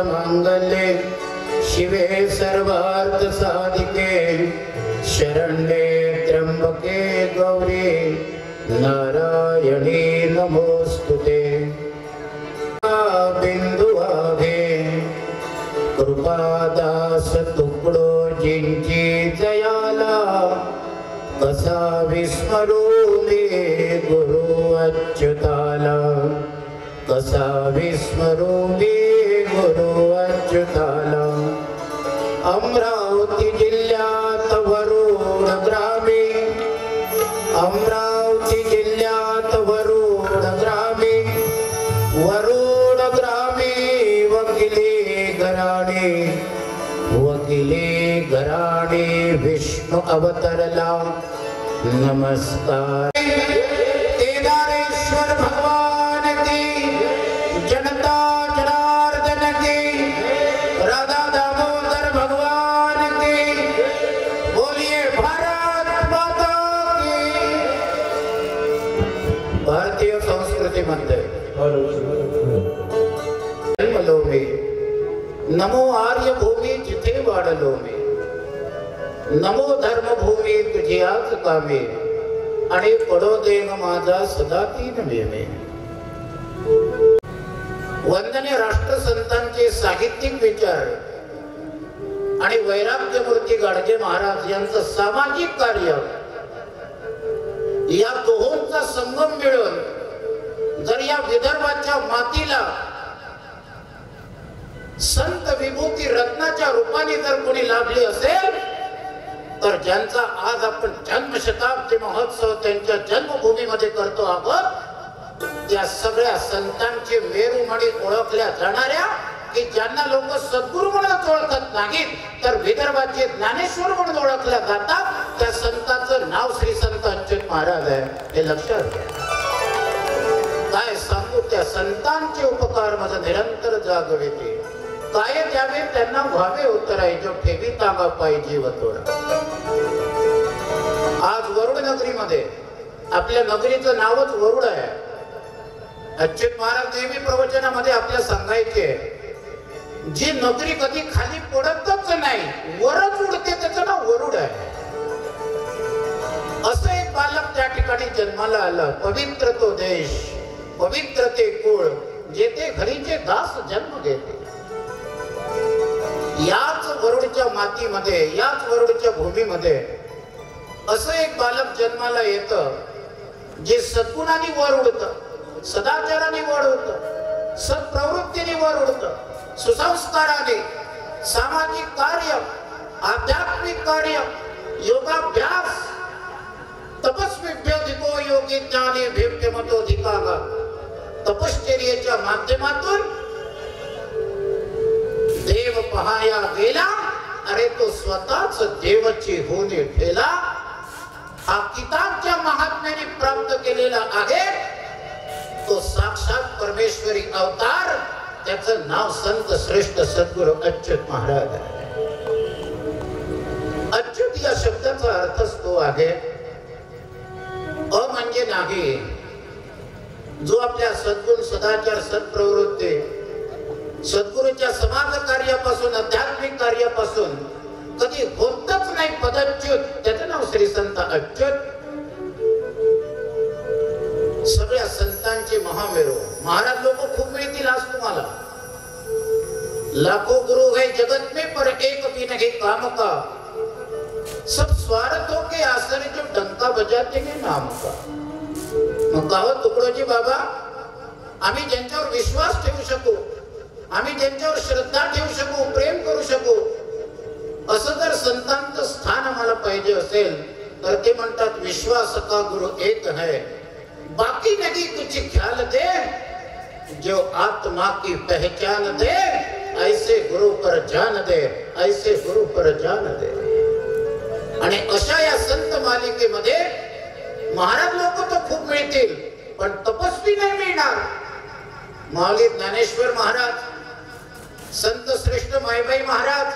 मंगले शिवे सर्वार्थ साधिके शरण्ये त्र्यंबके गौरी नारायणी नमोस्तुते। बिंदुआगे कृपादास तुकडो जिंची जयाला कसा विस्मरू मी गुरु अच्युताला कसा विस्मरू मी गुरु अच्युताला। अमरावती जिल्ह्यात वरुड ग्रामी अमरावती जिल्ह्यात वरुड ग्रामी वकिली घराणे विष्णु अवतरला नमस्कार। केदारेश्वर भगवान की जनता जनार्दन की राधा दामोदर भगवान की बोलिए भारत माता की। भारतीय संस्कृती मध्ये जन्मलो मी नमो आर्य भूमी जिथे वाढलो मी नमो धर्मभूमी तुझी आज कामे आणि पडो देव माझा सदा तीन मेमे। वंदनीय राष्ट्रसंतांचे साहित्यिक विचार आणि वैराग्यमूर्ती गाडगे महाराज यांचं सामाजिक कार्य या दोहोंचा संगम मिळून जर या विदर्भाच्या मातीला संत विभूती रत्नाच्या रूपाने जर कोणी लाभली असेल तर ज्यांचा आज आपण जन्मशताब्दी महोत्सव त्यांच्या जन्मभूमीमध्ये करतो आहोत त्या सगळ्या संतांचे मेरू म्हणून ओळखल्या जाणाऱ्या की ज्यांना लोक सद्गुरू म्हणून ओळखत नाहीत तर विदर्भाचे ज्ञानेश्वर म्हणून ओळखल्या जातात त्या संतांचं नाव श्री संत अच्युत महाराज आहे हे लक्षात घ्या। काय सांगू त्या संतांचे उपकार माझा निरंतर जागविते काय द्यावे त्यांना व्हावे उतराय जो ठेवी तांबा पाहिजे वतोरा। आज वरुड नगरीमध्ये आपल्या नगरीचं नावच वरुड आहे। अच्युत महाराज नेहमी प्रवचनामध्ये आपल्या सांगायचे जी नगरी कधी खाली पडतच नाही वरच उडते त्याचं नाव वरुड आहे। असं एक बालक त्या ठिकाणी जन्माला आला पवित्र तो देश पवित्र ते कुळ जेथे घरीचे दास जन्म घेते। याच वरुडच्या मातीमध्ये याच वरुडच्या भूमीमध्ये असं एक बालक जन्माला येतं जे सद्गुणाने वर उडतं सदाचाराने वर उडतं सत्प्रवृत्तीने वर उडतं सुसंस्काराने सामाजिक कार्य आध्यात्मिक कार्य योगाभ्यास तपस्विभ्योधिको योगी ज्ञानी भिप्यमतोधिकागा तपश्चर्येच्या माध्यमातून देव पहाया गेला अरे तो स्वतःच देवाची होणे ठेला। हा किताबच्या महात्म्याने प्राप्त केलेला आहे तो साक्षात परमेश्वरी अवतार त्याचं नाव संत श्रेष्ठ सद्गुरू अच्युत महाराज आहे। अच्युत या शब्दाचा अर्थच तो आहे अ म्हणजे नाही जो आपल्या सद्गुण सदाचार सत्प्रवृत्ती सद्गुरूच्या समाज कार्यापासून आध्यात्मिक कार्यापासून कधी होतच नाही पदच्युत त्याचं नाव श्री संत अच्युत। सगळ्या संतांचे महामेरू महाराज लोक खूप मिळतील आज तुम्हाला लाखो गुरु है जगत में पर एक भी नहीं काम का सब स्वार्थों के आसरे जो डंका बजाते हैं नाम का। मग गावात तुकडोजी बाबा आम्ही ज्यांच्यावर विश्वास ठेवू शकू आम्ही ज्यांच्यावर श्रद्धा ठेवू शकू प्रेम करू शकू असं जर संतांचं स्थान आम्हाला पाहिजे असेल तर ते म्हणतात विश्वास का गुरु एक है बाकी नहीं कुछ ख्याल दे जो आत्मा की पहचान दे ऐसे गुरु पर जान दे ऐसे गुरु पर जान दे। आणि अशा या संत मालिकेमध्ये महाराज लोक तर खूप मिळतील पण तपस्वी नाही मिळणार। माऊली ज्ञानेश्वर महाराज संत श्रेष्ठ मायबाई महाराज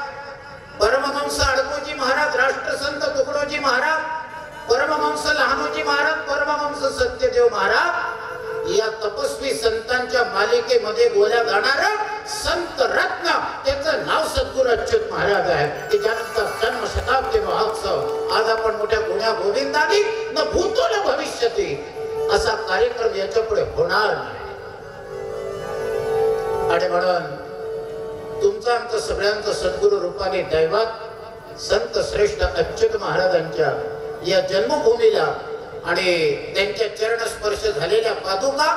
परमहंस अडकोजी महाराज राष्ट्रसंत तुकडोजी महाराज परमहंस लहानोजी महाराज परमहंस सत्यदेव महाराज या तपस्वी संतांच्या मालिकेमध्ये बोलल्या जाणारा संत रत्न अच्युत महाराज आहेत की ज्यांचा जन्म शताब्दी महोत्सव आज आपण मोठ्या गुण्या गोविंदाने न भूतो न भविष्यती असा कार्यक्रम याच्या पुढे होणार नाही. आणि म्हणून तुमचं आमचं सगळ्यांचं सद्गुरु रूपाने दैवात संत श्रेष्ठ अच्युत महाराजांच्या या जन्मभूमीला आणि त्यांच्या चरण स्पर्श झालेल्या पादुका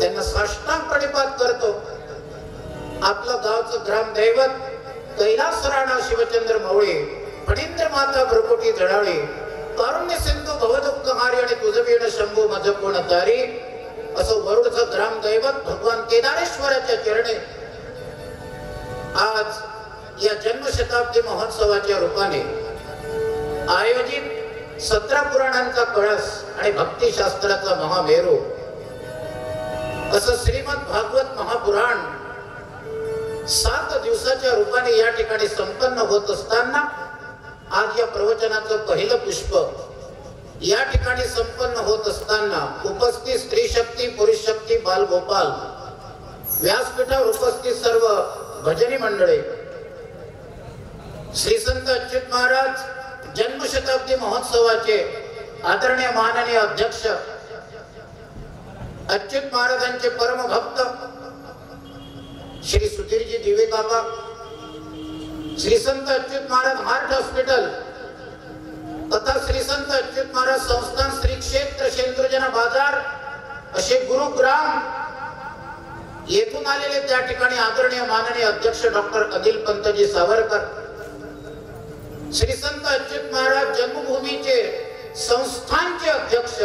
त्यांना साष्टांग प्रणिपात करतो. आपलं गावचं ग्रामदैवत कैलास राणा शिवचंद्र मवळे, फणींद्र माता भ्रकुटी जळाळी, कारुण्य सिंधू भवदुःख हारी आणि तुझवीण शंभू मज कोण तारी असं वरुडचं ग्रामदैवत भगवान केदारेश्वराच्या चरणी आज या जन्मशताब्दी महोत्सवाच्या रूपाने आयोजित 17 पुराणांचा कळस आणि भक्तिशास्त्राचा महामेरू असं श्रीमद भागवत महापुराण 7 दिवसाच्या रूपाने या ठिकाणी संपन्न होत असताना आज या प्रवचनाचं पहिलं पुष्प या ठिकाणी संपन्न होत असताना उपस्थित स्त्री शक्ती, पुरुष शक्ती, बालगोपाल, व्यासपीठावर उपस्थित सर्व भजनी मंडळी, श्री संत अच्युत महाराज जन्मशताब्दी महोत्सवाचे आदरणीय माननीय अध्यक्ष, अच्युत महाराजांचे परम भक्त श्री सुधीरजी दिवे बाबा, श्री संत अच्युत महाराज हार्ट हॉस्पिटल तथा श्री संत अच्युत महाराज संस्थान श्री क्षेत्र शेंद्रजना बाजार असे गुरुग्राम येथून आलेले त्या ठिकाणी आदरणीय माननीय अध्यक्ष डॉक्टर अनिल पंतजी सावरकर, श्री संत अच्युत महाराज जन्मभूमीचे संस्थानचे अध्यक्ष,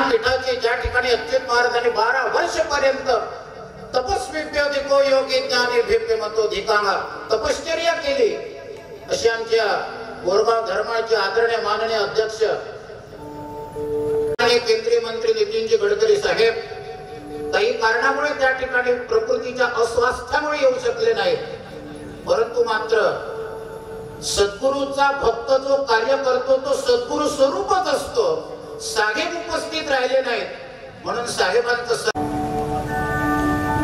पीठाचे ज्या ठिकाणी अच्युत महाराजांनी 12 वर्षपर्यंत तपस्विभ्योधिको योगी ज्ञानी भिप्यमतो धिकांगा तपश्चर्या केली अशी आमच्या गोरगाव धर्माचे आदरणीय माननीय अध्यक्ष आणि केंद्रीय मंत्री नितीनजी गडकरी साहेब काही कारणामुळे त्या ठिकाणी प्रकृतीच्या अस्वास्थ्यामुळे येऊ शकले नाहीत, परंतु मात्र सद्गुरूचा भक्त जो कार्य करतो तो सद्गुरु स्वरूपच असतो. साहेब उपस्थित राहिले नाहीत म्हणून साहेबांचं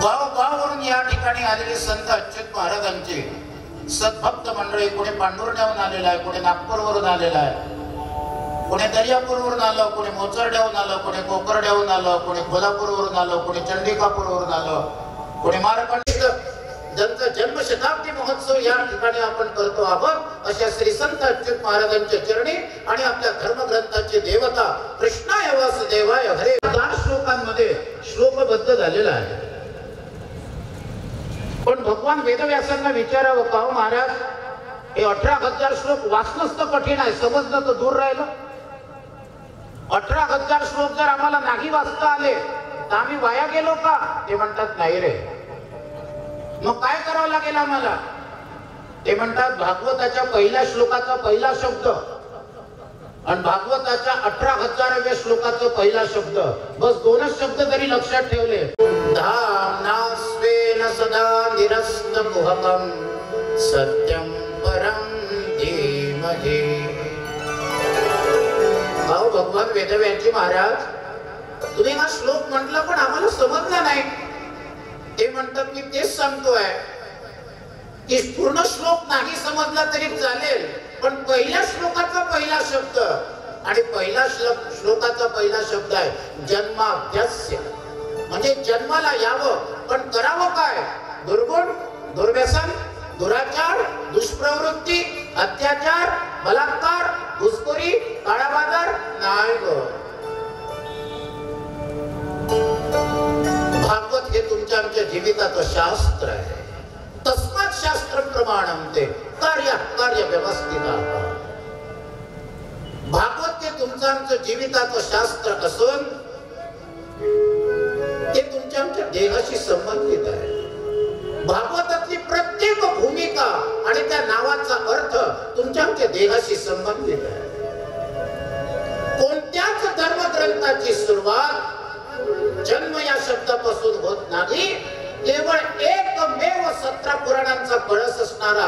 गावावरून या ठिकाणी आलेले संत अच्युत महाराजांचे सद्भक्त मंडळी, कोणी पांढुर्ण्याहून आलेला आहे, कोणी नागपूरवरून आलेला आहे, कोणी दर्यापूरवरून आलं, कोणी मोचरड्याहून आलं, कोणी कोकरड्याहून आलं, कोणी कोल्हापूरवरून आलं, कोणी चंडिकापूरवरून आलं, कोणी मारकंड. ज्यांचा जन्मशताब्दी महोत्सव या ठिकाणी आपण करतो आहोत अशा श्री संत अच्युत महाराजांच्या चरणी आणि आपल्या धर्मग्रंथाचे देवता कृष्णाय वासुदेवाय हरे 4 श्लोकांमध्ये श्लोकबद्ध झालेला आहे. पण भगवान वेदव्यासांना विचारावं का हो महाराज, हे 18,000 श्लोक वाचणंच तर कठीण आहे, समजणं तर दूर राहिलं. 18,000 श्लोक जर आम्हाला नाही वाचता आले तर आम्ही वाया गेलो का? ते म्हणतात नाही रे, मग काय करावं लागेल आम्हाला? ते म्हणतात भागवताच्या पहिल्या श्लोकाचा पहिला शब्द आणि भागवताच्या 18,000व्या श्लोकाचा पहिला शब्द, बस 2च शब्द जरी लक्षात ठेवले, धाम्नास्वेन सदा निरस्तकुहकं सत्यं परं धीमहि. भाऊ भगवान वेदव्यासी महाराज तुम्ही हा श्लोक म्हटला पण आम्हाला समजला नाही. ते म्हणतात मी तेच सांगतोय की पूर्ण श्लोक नाही समजला तरी चालेल, पण पहिल्या श्लोकाचा पहिला शब्द आणि पहिला श्लोकाचा पहिला शब्द आहे जन्माभ्यास्य, म्हणजे जन्माला यावं पण करावं काय? दुर्गुण, दुर्व्यसन, दुराचार, दुष्प्रवृत्ती, अत्याचार, बलात्कार, घुसखोरी, काळा बाजार नाही ग. भागवत हे तुमच्या आमच्या जीविताचं शास्त्र आहे. तस्मात् शास्त्र प्रमाणम ते कार्य व्यवस्थित. भागवत हे तुमचं आमचं जीविताचं शास्त्र असून ते तुमच्या आमच्या देहाशी संबंधित आहे. भागवतातली प्रत्येक भूमिका आणि त्या नावाचा अर्थ तुमच्या आमच्या देहाशी संबंधित आहे. कोणत्याच धर्मग्रंथाची सुरुवात जन्म या शब्दापासून होत नाही. केवळ एकमेव 17 पुराणांचा कळस असणारा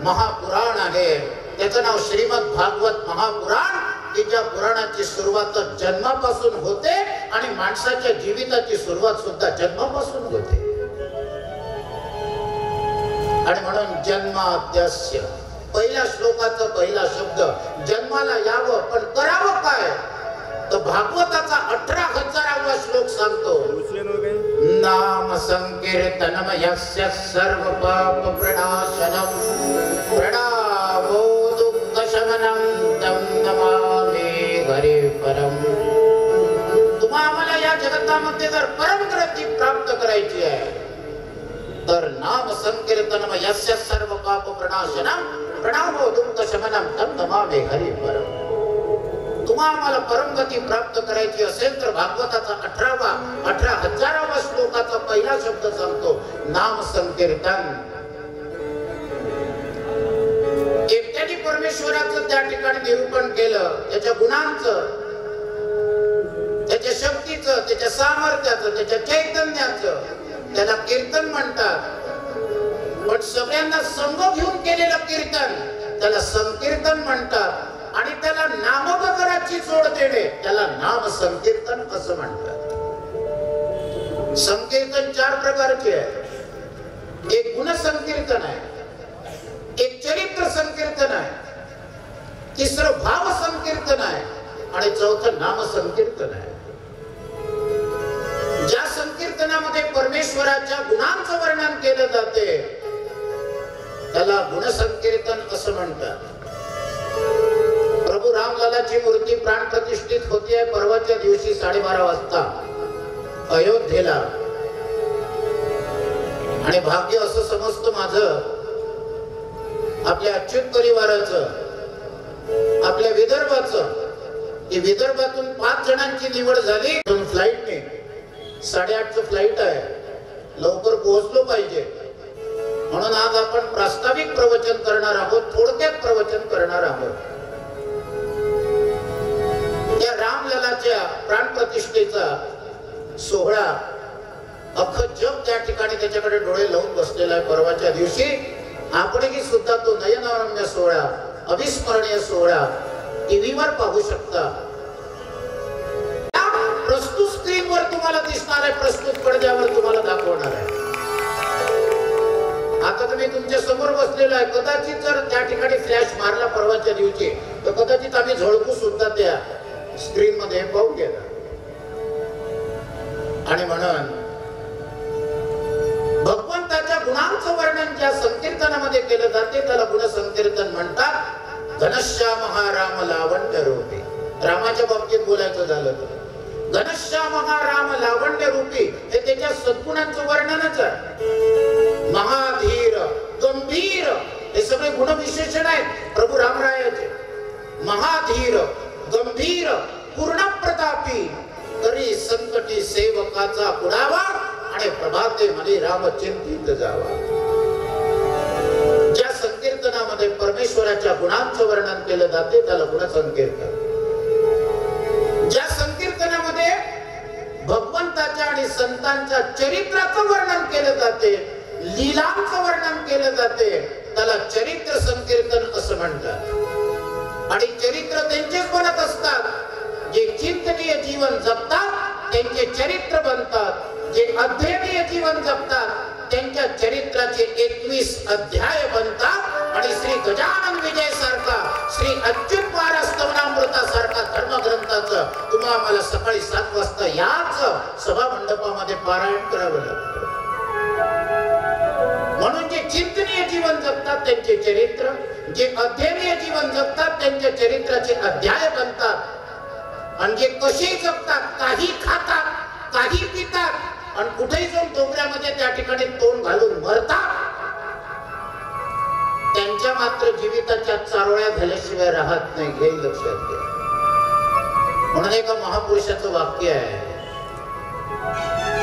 महापुराण आहे, त्याचं नाव श्रीमद भागवत महापुराण, की ज्या पुराणाची सुरुवात जन्मापासून होते आणि माणसाच्या जीविताची सुरुवात सुद्धा जन्मापासून होते. आणि म्हणून जन्माद्यस्य पहिल्या श्लोकाचा पहिला शब्द जन्माला यावं, पण करावं काय? तर भागवताचा 18,000वा श्लोक सांगतो, नाम संकीर्तनमयस्य सर्व पाप प्रणाशनम प्रणवो दुःख शमनं तं नमामि हरि परम। तुम्हाला या जगतामध्ये जर परम गती प्राप्त करायची आहे तर नाम संकीर्तनमयस्य सर्व पाप प्रणाशनम प्रणवो दुःख शमनं तं नमामि हरि परम। तुम्हाला परमगती प्राप्त करायची असेल तर भागवताचा 18,000वा श्लोकाचा पहिला शब्द सांगतो, नाम संकीर्तन। एकट्याने परमेश्वराचं त्या ठिकाणी निरूपण केलं, त्याच्या गुणांचं, त्याच्या शक्तीचं, त्याच्या सामर्थ्याचं, त्याच्या चैतन्याचं, त्याला कीर्तन म्हणतात। पण सगळ्यांना संग घेऊन केलेलं कीर्तन त्याला संकीर्तन म्हणतात, आणि त्याला नामबदलाची जोड देणे त्याला नाम संकीर्तन असं म्हणतात। संकीर्तन 4 प्रकारचे आहे। एक गुण संकीर्तन आहे, एक चरित्र संकीर्तन आहे, तिसरं भाव संकीर्तन आहे, आणि चौथं नाम संकीर्तन आहे। ज्या संकीर्तनामध्ये परमेश्वराच्या गुणांचं वर्णन केलं जाते त्याला गुण संकीर्तन असं म्हणतात। प्रभू रामलालाची मूर्ती प्राण प्रतिष्ठित होती आहे परवाच्या दिवशी 12:30 वाजता अयोध्येला, आणि भाग्य असं समजतं माझं, आपल्या अच्युत परिवाराचं, आपल्या विदर्भाचं, की विदर्भातून 5 जणांची निवड झाली फ्लाईटने। 8:30चं फ्लाईट आहे, लवकर पोहोचलो पाहिजे म्हणून आज आपण प्रास्ताविक प्रवचन करणार आहोत, थोडक्यात प्रवचन करणार आहोत। या रामललाच्या प्राण प्रतिष्ठेचा सोहळा अख्खं जग त्या ठिकाणी त्याच्याकडे डोळे लावून बसलेला आहे परवाच्या दिवशी। आपणही सुद्धा तो नयनरम्य सोहळा, अविस्मरणीय सोहळा टीव्हीवर पाहू शकता। प्रस्तुत स्क्रीनवर तुम्हाला दिसणार आहे, प्रस्तुत पडद्यावर तुम्हाला दाखवणार आहे। आता तुम्ही तुमच्या समोर बसलेला आहे, कदाचित जर त्या ठिकाणी फ्लॅश मारला परवाच्या दिवशी तर कदाचित आम्ही झळकू सुद्धा त्या स्क्रीन मध्ये पाहू गेला। आणि म्हणून भगवंताच्या गुणांचं वर्णन ज्या संकीर्तनामध्ये केलं जाते त्याला गुण संकीर्तन म्हणतात। घनश्याम हा राम लावण्य रूपी, रामाच्या बाबतीत बोलायचं झालं तर घनश्याम हा राम लावण्य रूपी हे त्याच्या सद्गुणांचं वर्णनच आहे। महाधीर, गंभीर हे सगळे गुण विशेषण आहेत प्रभू रामरायाचे। महाधीर, गंभीर, पूर्ण प्रतापी, तरी संकटी सेवकाचा पुढावा, आणि प्रभाते म्हणे राम चिंतित जावा। ज्या संकीर्तनामध्ये परमेश्वराच्या गुणांचं वर्णन केलं जाते त्याला गुण संकीर्तन। ज्या संकीर्तनामध्ये भगवंताच्या आणि संतांच्या चरित्राचं वर्णन केलं जाते, लीलांचं वर्णन केलं जाते त्याला चरित्र संकीर्तन असं म्हणतात। आणि चरित्र त्यांचेच बनत असतात जे चिंतनीय जीवन जगतात त्यांचे चरित्र बनतात, जे अध्ययनीय जीवन जगतात त्यांच्या चरित्राचे 21 अध्याय बनतात। आणि श्री गजानन विजय सारखा, श्री अच्युत महाराज स्तवनामृता सारखा धर्मग्रंथाचं तुम्हा आम्हाला सकाळी 7 वाजता याच सभा मंडपामध्ये पारायण करावं लागतं। म्हणून जे चिंतनीय जीवन जगतात त्यांचे चरित्र, जे अध्ययनीय जीवन जगतात त्यांच्या चरित्राचे अध्याय बनतात। आणि जे कसे जगतात, काही खातात, काही पितात आणि कुठेही जाऊन डोंगरामध्ये त्या ठिकाणी तोंड घालून मरतात, त्यांच्या मात्र जीविताच्या चारोळ्या झाल्याशिवाय राहत नाही, हे लक्षात घ्या। म्हणून एका महापुरुषाचं वाक्य आहे,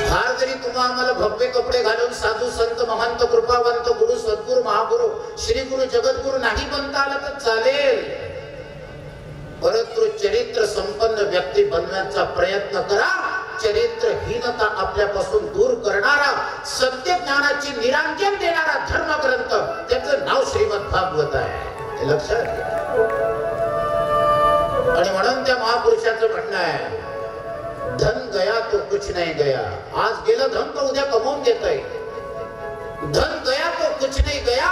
फार जरी तुम्हा आम्हाला भव्य कपडे घालून साधू संत महंत कृपावंत गुरु सद्गुरु महागुरु श्री गुरु जगद्गुरु नाही बनता आलं तर चालेल, परंतु चरित्र संपन्न व्यक्ती बनण्याचा प्रयत्न करा। चरित्रहीनता आपल्यापासून दूर करणारा, सत्य ज्ञानाची निरांजन देणारा धर्मग्रंथ, त्याचं नाव श्रीमद भागवत आहे, हे लक्षात घ्या। आणि म्हणून त्या महापुरुषाचं म्हणणं आहे, धन गया तो कुछ नहीं गया। आज गेलं धन तर उद्या कमवून घेता येईल, धन गया तो कुछ नहीं गया,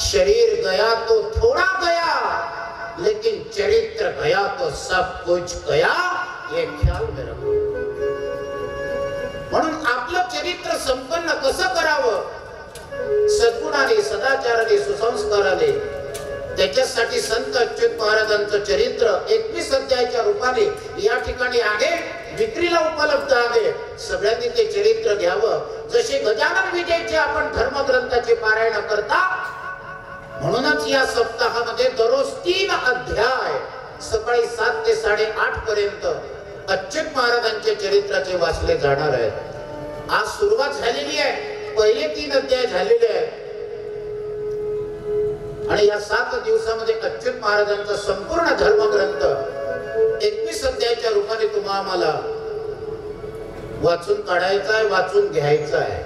शरीर गया तो थोड़ा गया, लेकिन चरित्र गया तो सब कुछ गया, ये ख्याल में रखो। म्हणून आपलं चरित्र संपन्न कसं करावं, सद्गुणाने, सदाचाराने, सुसंस्काराने, त्याच्यासाठी संत अच्युत महाराजांचं चरित्र 21 अध्यायाच्या रूपाने या ठिकाणी आहे, विक्रीला उपलब्ध आहे। सगळ्यांनी ते चरित्र घ्यावं। जसे गजानन विजयचे आपण धर्मग्रंथाचे पारायण करता, म्हणूनच या सप्ताहामध्ये दररोज 3 अध्याय सकाळी 7 ते 8:30 पर्यंत अच्युत महाराजांचे चरित्राचे वाचले जाणार आहेत। आज सुरुवात झालेली आहे, पहिले 3 अध्याय झालेले आहेत आणि या 7 दिवसामध्ये अच्युत महाराजांचा संपूर्ण धर्मग्रंथ 21 अध्यायाच्या रूपाने तुम्हाला वाचून काढायचा आहे, वाचून घ्यायचा आहे।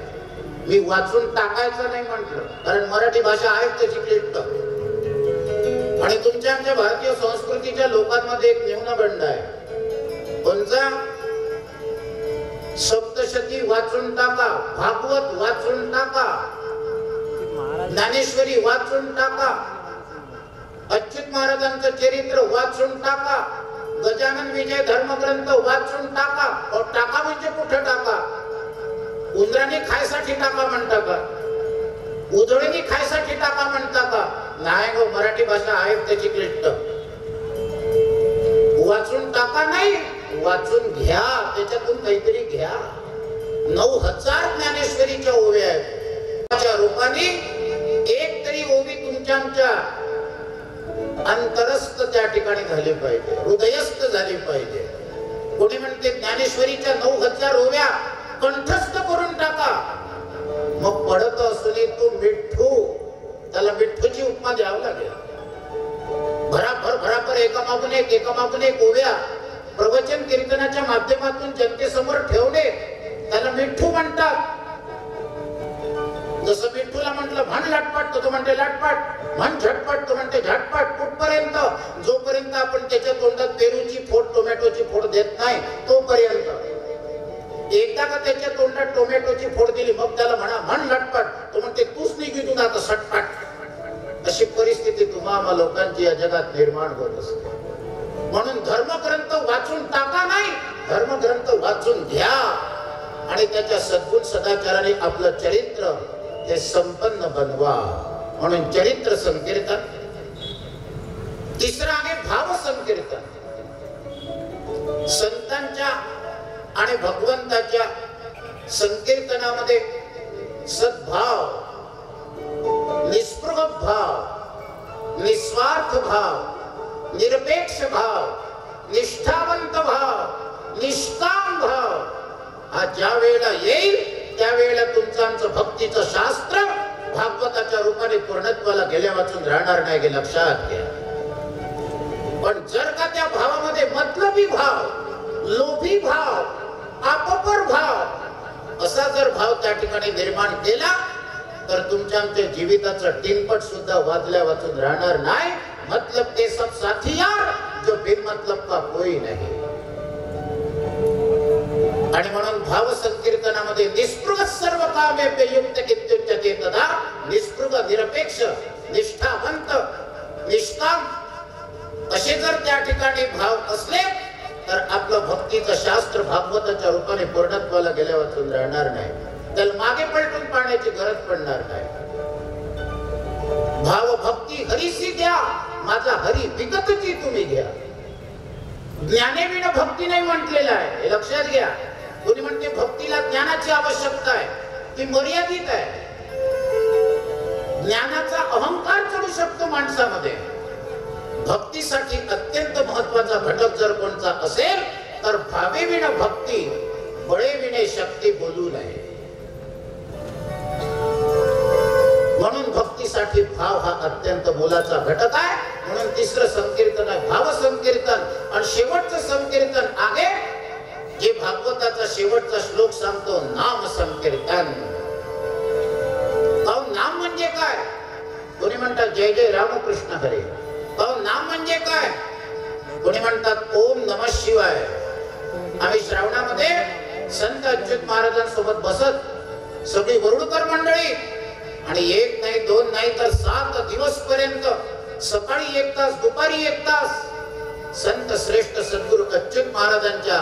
मी वाचून टाकायचं नाही म्हटलं, कारण मराठी भाषा आहे त्याची क्लिष्ट आणि तुमच्या आमच्या भारतीय संस्कृतीच्या लोकांमध्ये एक न्यूनगंड आहे, कोणचा? सप्तशती वाचून टाका, भागवत वाचून टाका, ज्ञानेश्वरी वाचून टाका, अच्युत महाराजांचं चरित्र वाचून टाका, गजानन विजय धर्मग्रंथ वाचून टाका। टाका म्हणजे कुठं टाका? उंदराने खायसाठी टाका म्हणता का? उधळीने खायसाठी टाका म्हणता का? नाही गो, मराठी भाषा आहे त्याची क्लिष्ट। वाचून टाका नाही, वाचून घ्या, त्याच्यातून काहीतरी घ्या। 9000 ज्ञानेश्वरीच्या ओव्या आहेत, त्या रूपाने एक तरी ओवी तुमच्या आमच्या अंतरस्थ त्या ठिकाणी झाली पाहिजे, हृदयस्थ झाली पाहिजे। कोणी म्हणते ज्ञानेश्वरीच्या 9000 ओव्या कंठस्थ करून टाका, मग पडत असली तू मिठ्ठू, त्याला मिठ्ठूची उपमा द्यावं लागेल। भराभर एकामागून एक ओव्या प्रवचन कीर्तनाच्या माध्यमातून जनतेसमोर ठेवणे, त्याला मिठ्ठू म्हणतात। जसं मिठ्ठूला म्हटलं म्हण लाटपाट, तो म्हणते लाटपाट, म्हण झटपट, तो म्हणते झटपट। कुठपर्यंत? जोपर्यंत आपण त्याच्या तोंडात पेरूची फोड, टोमॅटोची फोड देत नाही तोपर्यंत। एकदा का त्याच्या तोंडात टोमॅटोची फोड दिली, मग त्याला म्हणा म्हण लटपट, तो म्हणते तूच निघून आता सटपट। अशी परिस्थिती तुम्हा लोकांची या जगात निर्माण होत असते। म्हणून धर्मग्रंथ वाचून टाका नाही, धर्मग्रंथ वाचून घ्या आणि त्याच्या सद्गुण सदाचाराने आपलं चरित्र हे संपन्न बनवा। म्हणून चरित्र संकीर्तन। तिसरं आहे भाव संकीर्तन। संतांच्या आणि भगवंताच्या संकीर्तनामध्ये सद्भाव, निस्पृह भाव, निस्वार्थ भाव, निरपेक्ष भाव, निष्ठावंत भाव, निष्काम भाव हा ज्या वेळेला येईल त्यावेळेला तुमचं आमचं भक्तीचं शास्त्र भागवताच्या रूपाने पूर्णत्वाला गेल्या वाचून राहणार नाही, हे लक्षात घ्या। पण जर का त्या भावामध्ये मतलबी भाव, लोभी भाव, अपपर भाव असा जर भाव त्या ठिकाणी निर्माण केला तर तुमच्या आमच्या जीविताचा टिनपट सुद्धा वाजल्या वाचून राहणार नाही। मतलब के सब साथियार, जो बेमतलब का कोई नहीं। आणि म्हणून भाव संकीर्तनामध्ये निस्पृह सर्व कामे प्रयुक्त इत्युच्यते तदा निस्पृह, निरपेक्ष, निष्ठावंत, निष्काम असे जर त्या ठिकाणी भाव असले तर आपलं भक्तीचं शास्त्र भागवताच्या रूपाने पूर्णत्वाला गेल्या वाचून राहणार नाही, त्याला मागे पलटून पाहण्याची गरज पडणार नाही। भाव भक्ती हरीसी द्या, माझा हरी विगतची तुम्ही घ्या। ज्ञानेविना भक्ती नाही म्हटलेलं आहे, हे लक्षात घ्या। कोणी म्हणते भक्तीला ज्ञानाची आवश्यकता आहे, ती मर्यादित आहे। ज्ञानाचा अहंकार चढू शकतो माणसामध्ये। भक्तीसाठी अत्यंत महत्वाचा घटक जर कोणता असेल तर भावेविना भक्ती, बळेविने शक्ती बोलू नये। म्हणून भक्तीसाठी भाव हा अत्यंत मोलाचा घटक आहे। म्हणून तिसरं संकीर्तन आहे भाव संकीर्तन। आणि शेवटचं संकीर्तन आहे जे भागवताचा शेवटचा श्लोक सांगतो, नाम संकीर्तन। नाम म्हणजे काय? कोणी म्हणतात जय जय रामकृष्ण हरे। नाम म्हणजे काय? कोणी म्हणतात ओम नमः शिवाय। आम्ही श्रावणामध्ये संत अच्युत महाराजांसोबत बसत सगळी वरुडकर मंडळी आणि एक नाही दोन नाही तर 7 दिवस पर्यंत सकाळी 1 तास दुपारी 1 तास संत श्रेष्ठ सद्गुरु अच्युत महाराजांच्या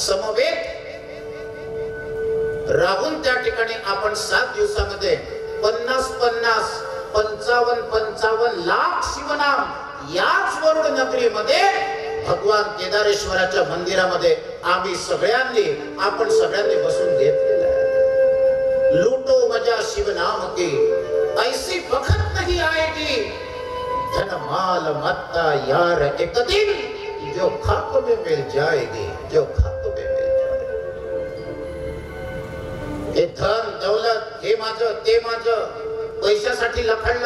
समवेत राहून त्या ठिकाणी आपण 7 दिवसामध्ये 50-50 55 लाख शिवनाम याच वरुड नगरीमध्ये भगवान केदारेश्वराच्या मंदिरामध्ये आम्ही आपण सगळ्यांनी बसून घेतलेलं आहे। लूटो मजा शिव नाम की ऐसी वक्त नहीं आएगी, धन माल मत्ता यार एक दिन जो खाक में मिल जाएगी, जो खाक में मिल जाएगी। हे धन दौलत हे माझं ते माझं, पैशासाठी लफड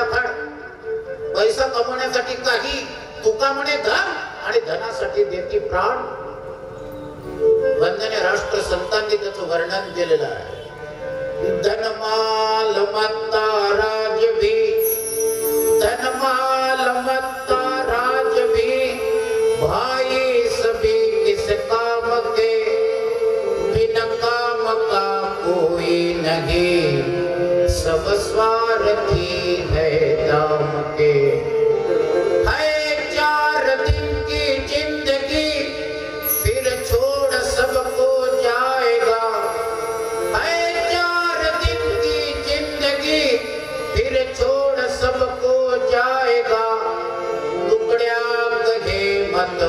पैसा कमवण्यासाठी काही तुका म्हणे धन आणि धनासाठी देती प्राण। वंदनीय राष्ट्र संतांनी त्याचं वर्णन केलेलं आहे। धनमाल मत्ता राज भी, धनमाल मत्ता राज भी, भाई सभी किस काम के, बिन काम का कोई नहीं, सब स्वार्थी है दाम के।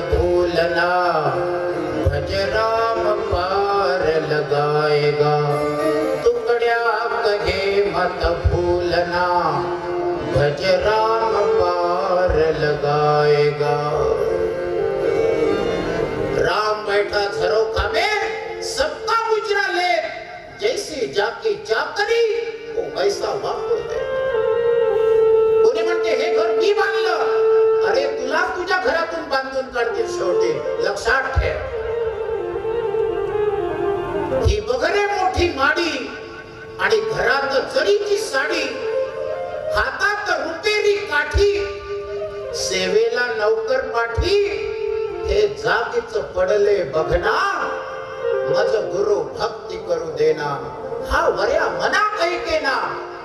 भूलना भज राम पार लगाएगा, टुकड़िया कहे मत भूलना भज राम पार लगाएगा। राम बैठा झरोखा में सबका मुजरा ले, जैसी जाकी चाकरी वो वैसा वापर दे। कोणी म्हणते हे घर मी बांधलं, अरे तुला तुझ्या घरातून बांधून काढतील शेवटी, लक्षात ठेव। ही वगैरे मोठी माडी आणि घरात जरीची साडी, हातात रुपेरी काठी, सेवेला नौकर पाठी, हे जागीच पडले बघना, मज गुरु भक्ती करू देना, हा वऱ्या मना ऐकेना,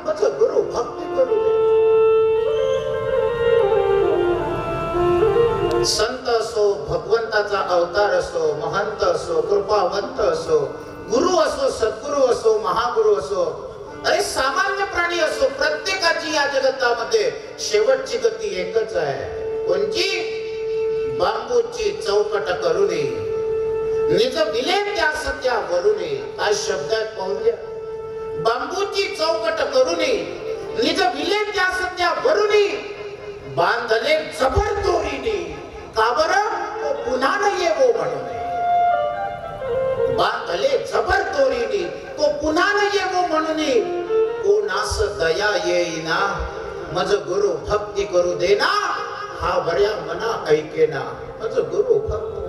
मज गुरु भक्ती करू देना। संत असो, भगवंताचा अवतार असो, महंत असो, कृपावंत असो, गुरु असो, सद्गुरु असो, महागुरु असो, अरे सामान्य प्राणी असो, प्रत्येकाची या जगतामध्ये शेवटची गती एकच आहे। कोणची? बांबूची चौकट करूनी निज विले त्या सत्या वरुनी। काय शब्द आहेत पाहून घ्या। बांबूची चौकट करूनी निज विले त्या सत्या वरुनी, बांधले जबर दोरीने, का बरं? तो पुन्हा न येवो म्हणून। बांधले जबर दोरीने, तो पुन्हा न येवो म्हणून, कोणास दया येईना, मज गुरु भक्ती करू देना, हा बऱ्या मना ऐकेना, मज गुरु भक्ती।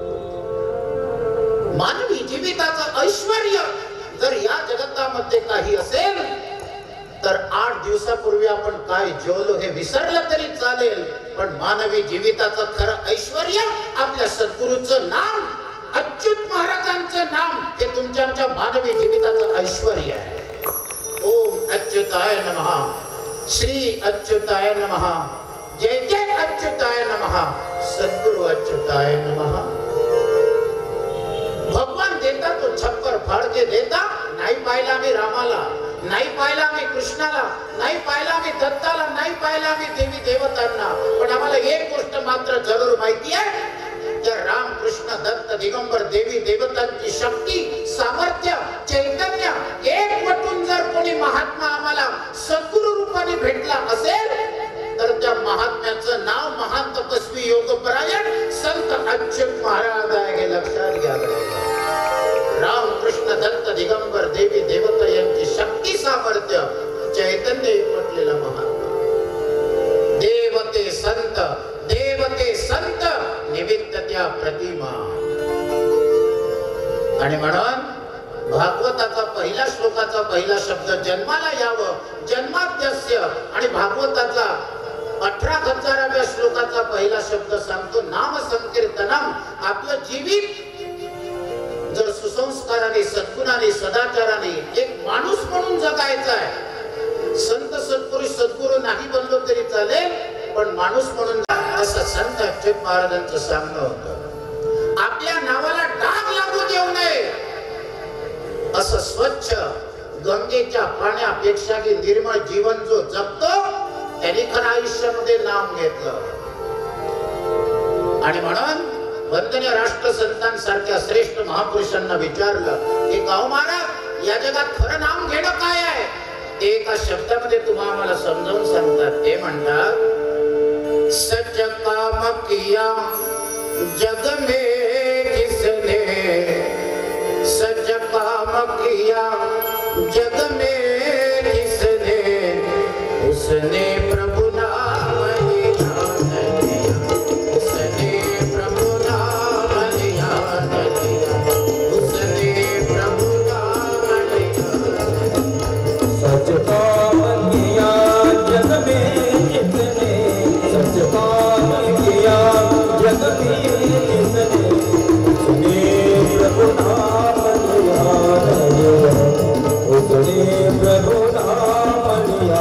मानवी जीविताचं ऐश्वर्य जर या जगतामध्ये काही असेल तर 8 दिवसापूर्वी आपण काय जेवलो हे विसरलं तरी चालेल, पण मानवी जीविताचं खरं ऐश्वर्य आपल्या सद्गुरूचं नाम, अच्युत महाराजांचं नाम, हे तुमच्या आमच्या मानवी जीविताचं ऐश्वर्य आहे। ओम अच्युताय नमः, श्री अच्युताय नमः, जय जय अच्युताय नमः, सद्गुरु अच्युताय नमः। भगवान देता तो छप्पर फाड़ के देता, नाही पाहिला मी रामाला, नाही पाहिला मी कृष्णाला, नाही पाहिला मी दत्ताला, नाही पाहिला मी देवी देवतांना, पण आम्हाला एक गोष्ट मात्र जरूर माहिती आहे, त्या राम कृष्ण दत्त दिगंबर देवी देवतांची शक्ती, सामर्थ्य, चैतन्य एकवटून जर कोणी महात्मा आम्हाला सद्गुरु रूपाने भेटला असेल तर त्या महात्म्याचं नाव महान तपस्वी योगपरायण संत अच्युत महाराज आहे, लक्षात घ्या। राम कृष्ण दत्त दिगंबर देवी देवता यांची शक्ती, सामर्थ्य, चैतन्य एकवटलेला महात्मा। देवते संत निमित्त त्या प्रतिमा। आणि म्हणून भागवताचा पहिला श्लोकाचा पहिला शब्द जन्माला यावं, जन्माद्यस्य, आणि भागवताचा 18,000व्या श्लोकाचा पहिला शब्द सांगतो नाम संकीर्तनम। आपलं जीवित जर सुसंस्कार संस्काराने, सद्गुणाने, सदाचाराने एक माणूस म्हणून जगायचा आहे. संत सत्पुरुष सद्गुरू नाही बनलो तरी चालेल, पण माणूस म्हणून असं संत अच्युत महाराजांचं सांगणं होतं. आपल्या नावाला डाग लागू देऊ नये, असं स्वच्छ गंगेच्या पाण्यापेक्षा की निर्मळ जीवन जो जगतो त्यांनी खरं आयुष्यामध्ये नाम घेतलं. आणि म्हणून वंदनीय राष्ट्रसंतांसारख्या श्रेष्ठ महापुरुषांना विचारलं की गाव महाराज या जगात खरं नाम घेणं काय आहे. ते एका शब्दामध्ये तुम्हाला आम्हाला समजावून सांगतात. ते म्हणतात, सच काम किया जग में जिसने, सच काम किया जग में जिसने, उसने प्रभु नाम लिया, उसने प्रभु नाम लिया, उसने प्रभु नाम लिया. सच काम किया जग में जिसने, सच काम किया जग में जिसने, उसने प्रभु नाम लिया, उसने प्रभु नाम लिया.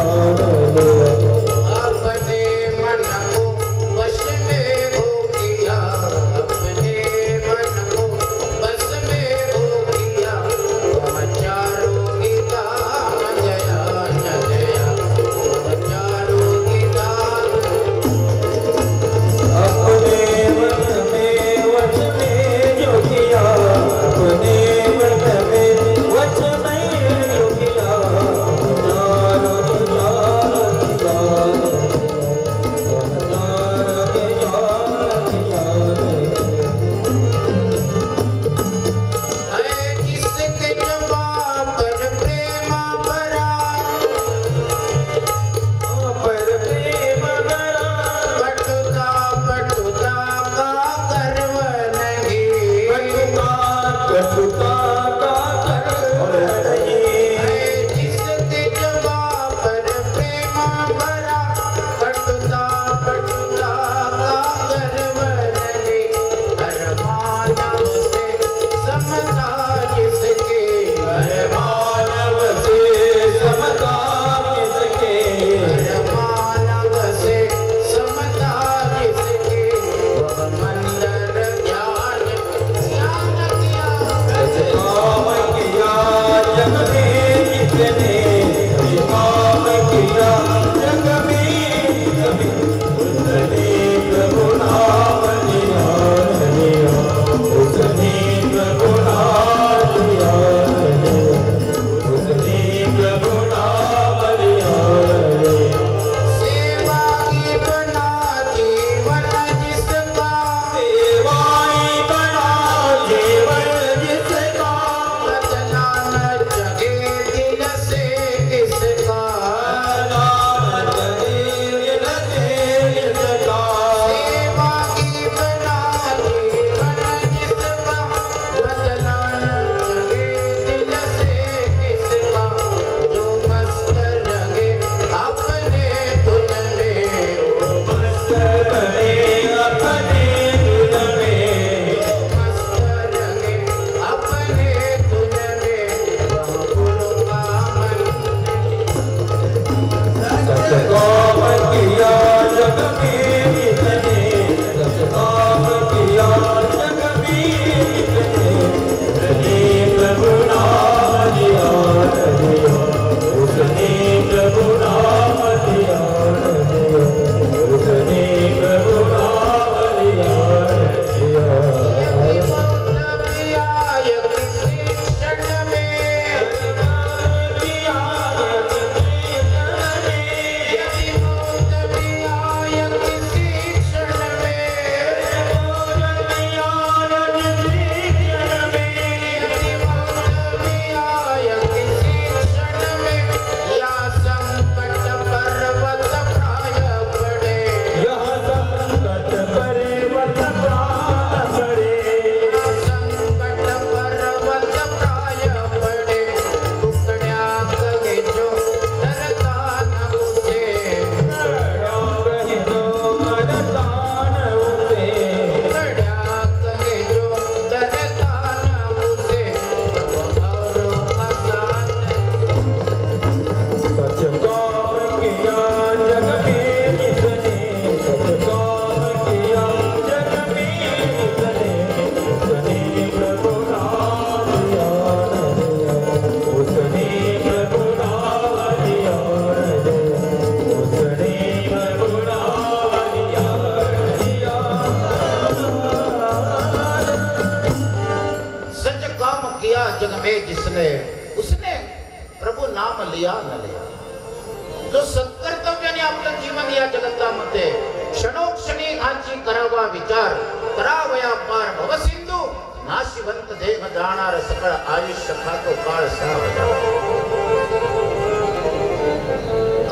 जो सत्कर्तव्याने आपलं जीवन या जगतामध्ये क्षणोक्षणी घाची करावा विचार, करावया पार भवसिंधू, नाशिवंत देह जाणार सकळ आयुष्य खातो काळ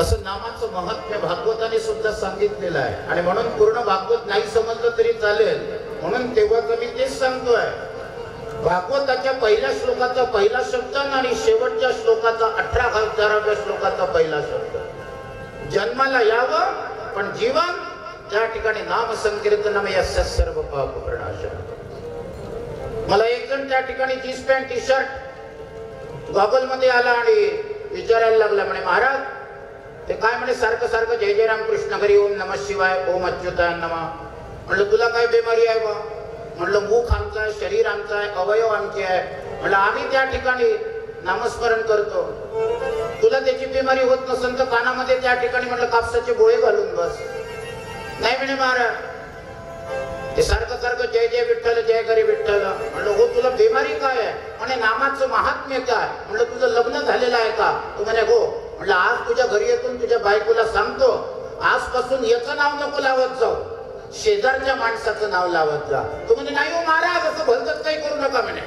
असं नामाचं महत्त्व भागवताने सुद्धा सांगितलेलं आहे. आणि म्हणून पूर्ण भागवत नाही समजलं तरी चालेल, म्हणून तेव्हा मी तेच सांगतोय. भागवताच्या पहिल्या श्लोकाचा पहिला शब्द आणि शेवटच्या श्लोकाचा 18,000व्या श्लोकाचा पहिला शब्द. जन्माला यावं पण जीवन त्या ठिकाणी नाम संकीर्तनम यस्य सर्व पाप प्रणाशनम. मला एक जण त्या ठिकाणी jeans pant T shirt goggle मध्ये आला आणि विचारायला लागला, म्हणे महाराज ते काय म्हणे सारखं सारखं जय जय राम कृष्ण हरी ओम नमः शिवाय ओम अच्युताय नमः. म्हणलं तुला काय बेमारी आहे बा? म्हणलं मुख आमचं आहे, शरीर आमचं आहे, अवयव आमचे आहे. म्हणलं आम्ही त्या ठिकाणी नामस्मरण करतो, तुला त्याची बिमारी होत नसेल तर कानामध्ये त्या ठिकाणी म्हणलं कापसाचे बोळे घालून बस. नाही म्हणे महाराज ते सारखं सारखं जय जय विठ्ठल जय हरी विठ्ठल. म्हणलं हो तुला बिमारी काय आहे? म्हणे नामाचं महात्म्य काय. म्हणलं तुझं लग्न झालेलं आहे का? तू म्हणे हो. म्हणलं आज तुझ्या घरी येऊन तुझ्या बायकोला सांगतो आजपासून याचं नाव नको लावत जाऊ, शेजारच्या माणसाचं नाव लावत जा. तू म्हणे नाही हो महाराज असं भलतच काही करू नका म्हणे.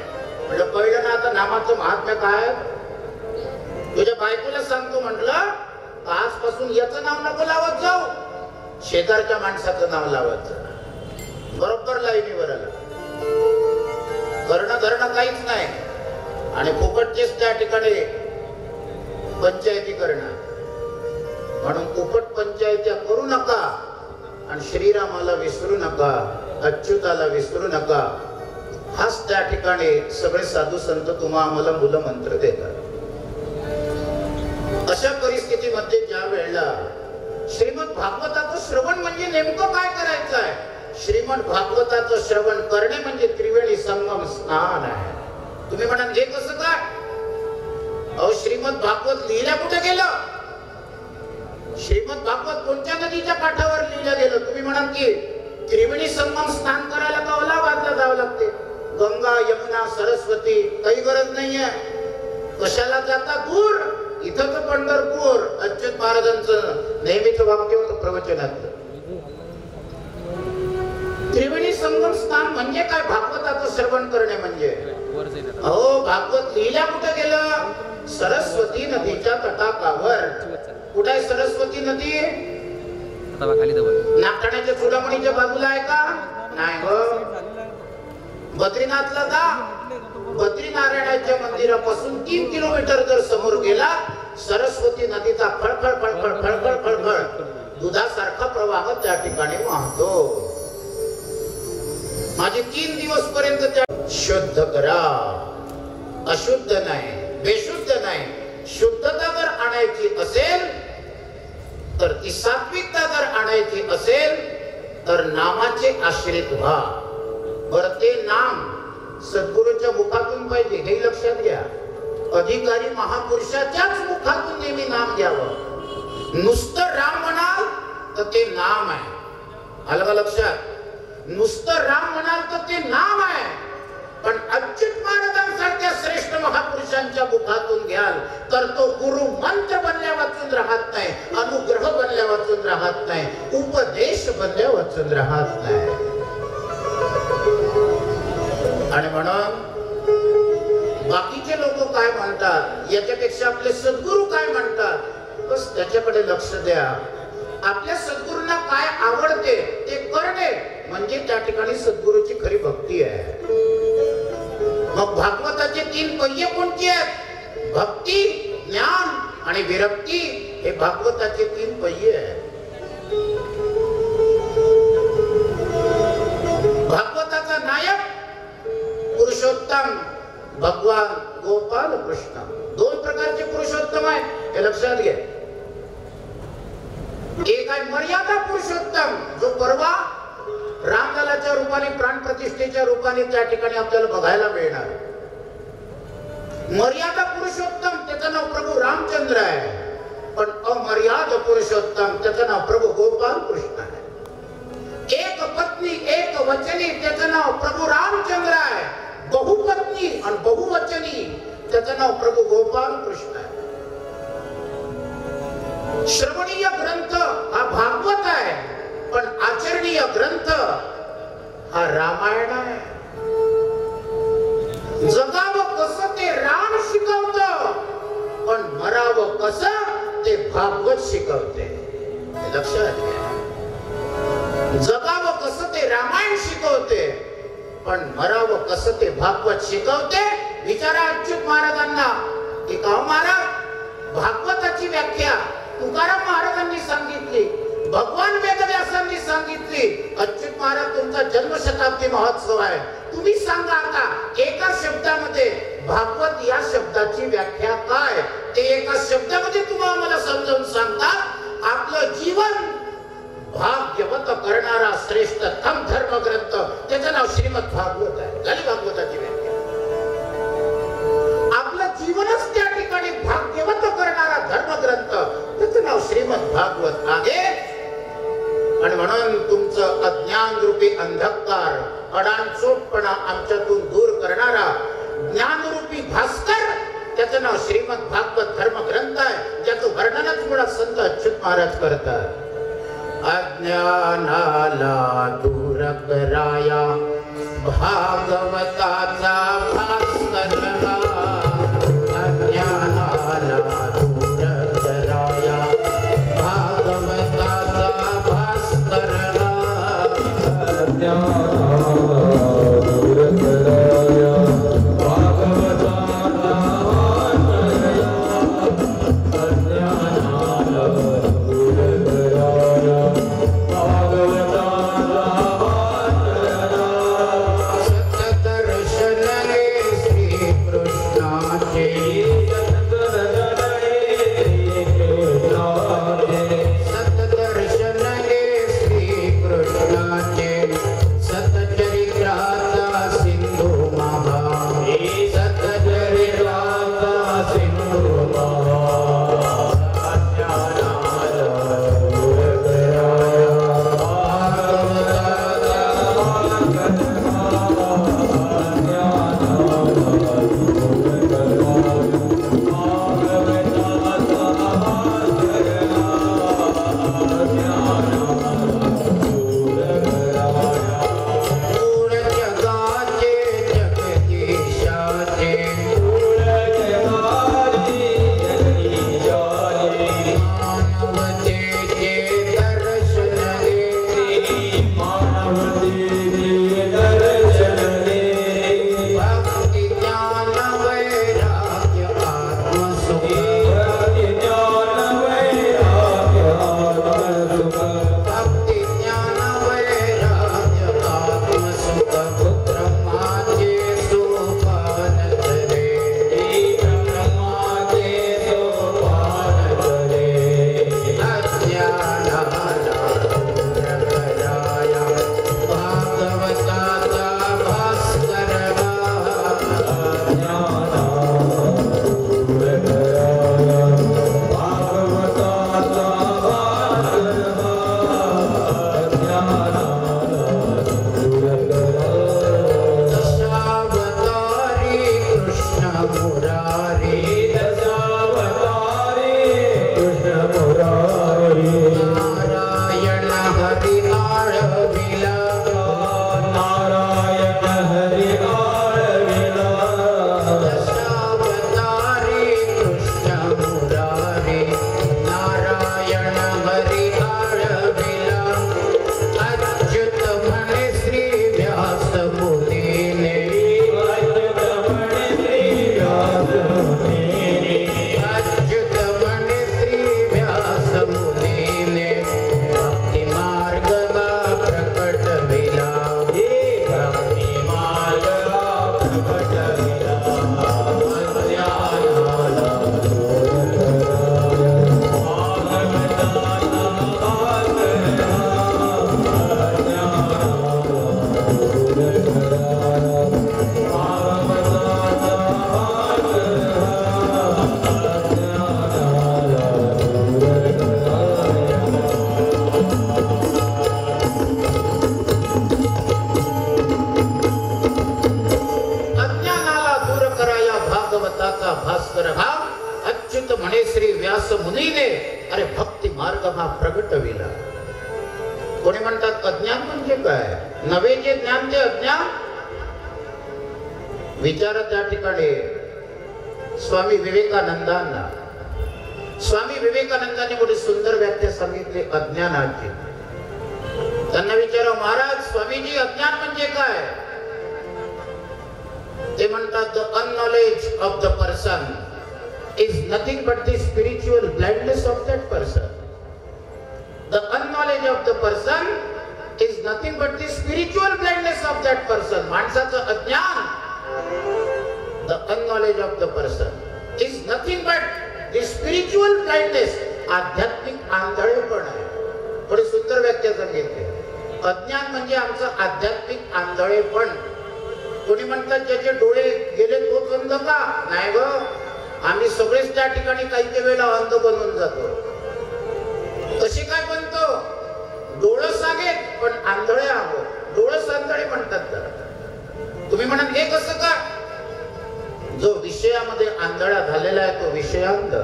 म्हणलं कळलं ना आता नामाचं महात्म्य काय. तुझ्या बायकोला सांगतो म्हटलं आजपासून याचं नाव नको लावत जाऊ, शेजारच्या माणसाचं नाव लावत जा. बरोबर लाईनीवर आला. करणं धरणं काहीच नाही आणि फुकटचेच त्या ठिकाणी पंचायती करणं. म्हणून फुकट पंचायत्या करू नका आणि श्रीरामाला विसरू नका, अच्युताला विसरू नका. हाच त्या ठिकाणी सगळे साधू संत तुम्हा आम्हाला मूलमंत्र देतात. अशा परिस्थितीमध्ये ज्या वेळेला श्रीमद भागवताचं श्रवण म्हणजे नेमकं काय करायचं आहे? श्रीमद भागवताचं श्रवण करणे म्हणजे त्रिवेणी संगम स्नान आहे. तुम्ही म्हणाल हे कसं काय? अहो श्रीमद भागवत लिहिल्या कुठे गेलं? श्रीमद भागवत कोणत्या नदीच्या काठावर लिहिलं गेलं? तुम्ही म्हणाल की त्रिवेणी संगम स्नान करायला का अलाहाबादला जावं लागते? गंगा यमुना सरस्वती काही गरज नाहीये. कशाला जाता दूर? इथं तर पंढरपूर. अच्युत महाराजांचं नेहमीचं वाक्य होतं प्रवचनातलं. त्रिवेणी संगम स्नान म्हणजे काय? भागवताचं श्रवण करणे म्हणजे. अहो भागवत लिहिल्या कुठे गेलं? सरस्वती नदीच्या तटाकावर. कुठे आहे सरस्वती नदी? नागठाण्याच्या चुडामणीच्या बाजूला आहे का? नाही हो. बद्रीनाथला जा. बद्रीनारायणाच्या मंदिरापासून 3 किलोमीटर जर समोर गेला सरस्वती नदीचा फळफळ फळफळ फळफळ फळफळ दुधासारखा प्रवाह त्या ठिकाणी वाहतो. माझे 3 दिवस पर्यंत त्या शुद्ध करा. अशुद्ध नाही, बेशुद्ध नाही. शुद्धता जर आणायची असेल तर ती सात्विकता जर आणायची असेल तर नामाचे आश्रित व्हा. बरं ते नाम सद्गुरूच्या मुखातून पाहिजे हे लक्षात घ्या. अधिकारी महापुरुषाच्याच मुखातून नेहमी नाम घ्यावं. नुसतं राम म्हणाल तर ते नाम आहे. आलं का लक्षात? नुसतं राम म्हणाल तर ते नाम आहे. पण अच्युत महाराजांसारख्या श्रेष्ठ महापुरुषांच्या मुखातून घ्याल तर तो गुरु मंत्र बनल्या वाचून राहत नाही, अनुग्रह बनल्या वाचून राहत नाही, उपदेश बनल्या वाचून राहत नाही. आणि म्हणून बाकीचे लोक काय म्हणतात याच्यापेक्षा आपले सद्गुरू काय म्हणतात बस त्याच्याकडे लक्ष द्या. आपल्या सद्गुरूंना काय आवडते ते करणे म्हणजे त्या ठिकाणी सद्गुरूची खरी भक्ती आहे. मग भागवताचे 3 पहिये कोणते आहेत? भक्ती, ज्ञान आणि विरक्ती हे भागवताचे 3 पहिये आहेत. भागवताचा नायक पुरुषोत्तम भगवान गोपाल कृष्ण. 2 प्रकारचे पुरुषोत्तम आहेत हे लक्षात घ्या. एक आहे मर्यादा पुरुषोत्तम जो परवा रामललाच्या रूपाने प्राण प्रतिष्ठेच्या रूपाने त्या ठिकाणी आपल्याला बघायला मिळणार. मर्यादा पुरुषोत्तम त्याचं नाव प्रभू रामचंद्र आहे. पण अमर्याद पुरुषोत्तम त्याचं नाव प्रभू गोपाल कृष्ण आहे. एक पत्नी एक वचनी त्याचं नाव प्रभू रामचंद्र आहे. बहुपत्नी आणि बहुवचनी त्याचं नाव प्रभू गोपाल कृष्ण आहे. श्रवणीय ग्रंथ हा भागवत आहे, पण आचरणीय ग्रंथ हा रामायण आहे. जगावं कसं ते राम शिकवतं, पण मरावं कसं ते भागवत शिकवते. लक्षात घ्या. जगावं कसं ते रामायण शिकवते, पण मरावं कसं ते भागवत शिकवते. विचारा अच्युत महाराजांना की का महाराज भागवताची व्याख्या तुकाराम महाराजांनी सांगितली, भगवान वेदव्यासांनी सांगितली. अच्युत महाराज तुमचा जन्मशताब्दी महोत्सव आहे, तुम्ही सांगा आता एका शब्दामध्ये भागवत या शब्दाची व्याख्या काय. ते एका शब्दामध्ये तुम्हाला मला समजावून सांगता. आपलं जीवन भाग्यवत करणारा श्रेष्ठतम धर्मग्रंथ, त्याचं नाव श्रीमद भागवत आहे. झाली भागवताची व्याख्या. आपलं जीवनच त्या ठिकाणी भाग्यवत करणारा धर्मग्रंथ, त्याचं नाव श्रीमद भागवत आहे. आणि म्हणून तुमचं अज्ञान रूपी अंधकार, अडाणचोटपणा आमच्यातून दूर करणारा ज्ञानरूपी भास्कर, त्याचं नाव श्रीमद भागवत धर्मग्रंथ आहे, ज्याचं वर्णनच मुळात संत अच्युत महाराज करतात. अज्ञानाला दूर कराया भागवताचा भास्कर, अज्ञानाला दूर कराया भागवताचा भास्कर, अज्ञानाला दूर कराया भागवताचा भास्कर, अज्ञानाला दूर कराया भागवताचा भास्कर. सतदर्शन रे अरे भक्ती मार्ग हा प्रगटविला. कोणी म्हणतात अज्ञान म्हणजे काय? नवे जे ज्ञान ते अज्ञान. विचार त्या ठिकाणी स्वामी विवेकानंदांना. स्वामी विवेकानंदांनी मोठी सुंदर व्याख्या सांगितली अज्ञानाची. त्यांना विचारा महाराज स्वामीजी अज्ञान म्हणजे काय? ते म्हणतात the unknowledge of the person is nothing but the spiritual blindness of that person. The unknowledge of the person is nothing but the spiritual blindness of that person. माणसाचं अज्ञान, the unknowledge of the person is nothing but the spiritual blindness. आध्यात्मिक आंधळेपण आहे. थोडी सुंदर व्याख्या सांगितली. अज्ञान म्हणजे आमचं आध्यात्मिक आंधळेपण. कोणी म्हणतात ज्याचे डोळे गेले तोच अंध का? नाही ग, आम्ही सगळेच त्या ठिकाणी काही वेळेला अंध बनून जातो. कशी काय बनतो? डोळं सांगेल पण आंधळे आहोत. डोळस आंधळे म्हणतात त्याला. तुम्ही म्हणाल हे कसं का? जो विषयामध्ये आंधळा झालेला आहे तो विषयांध,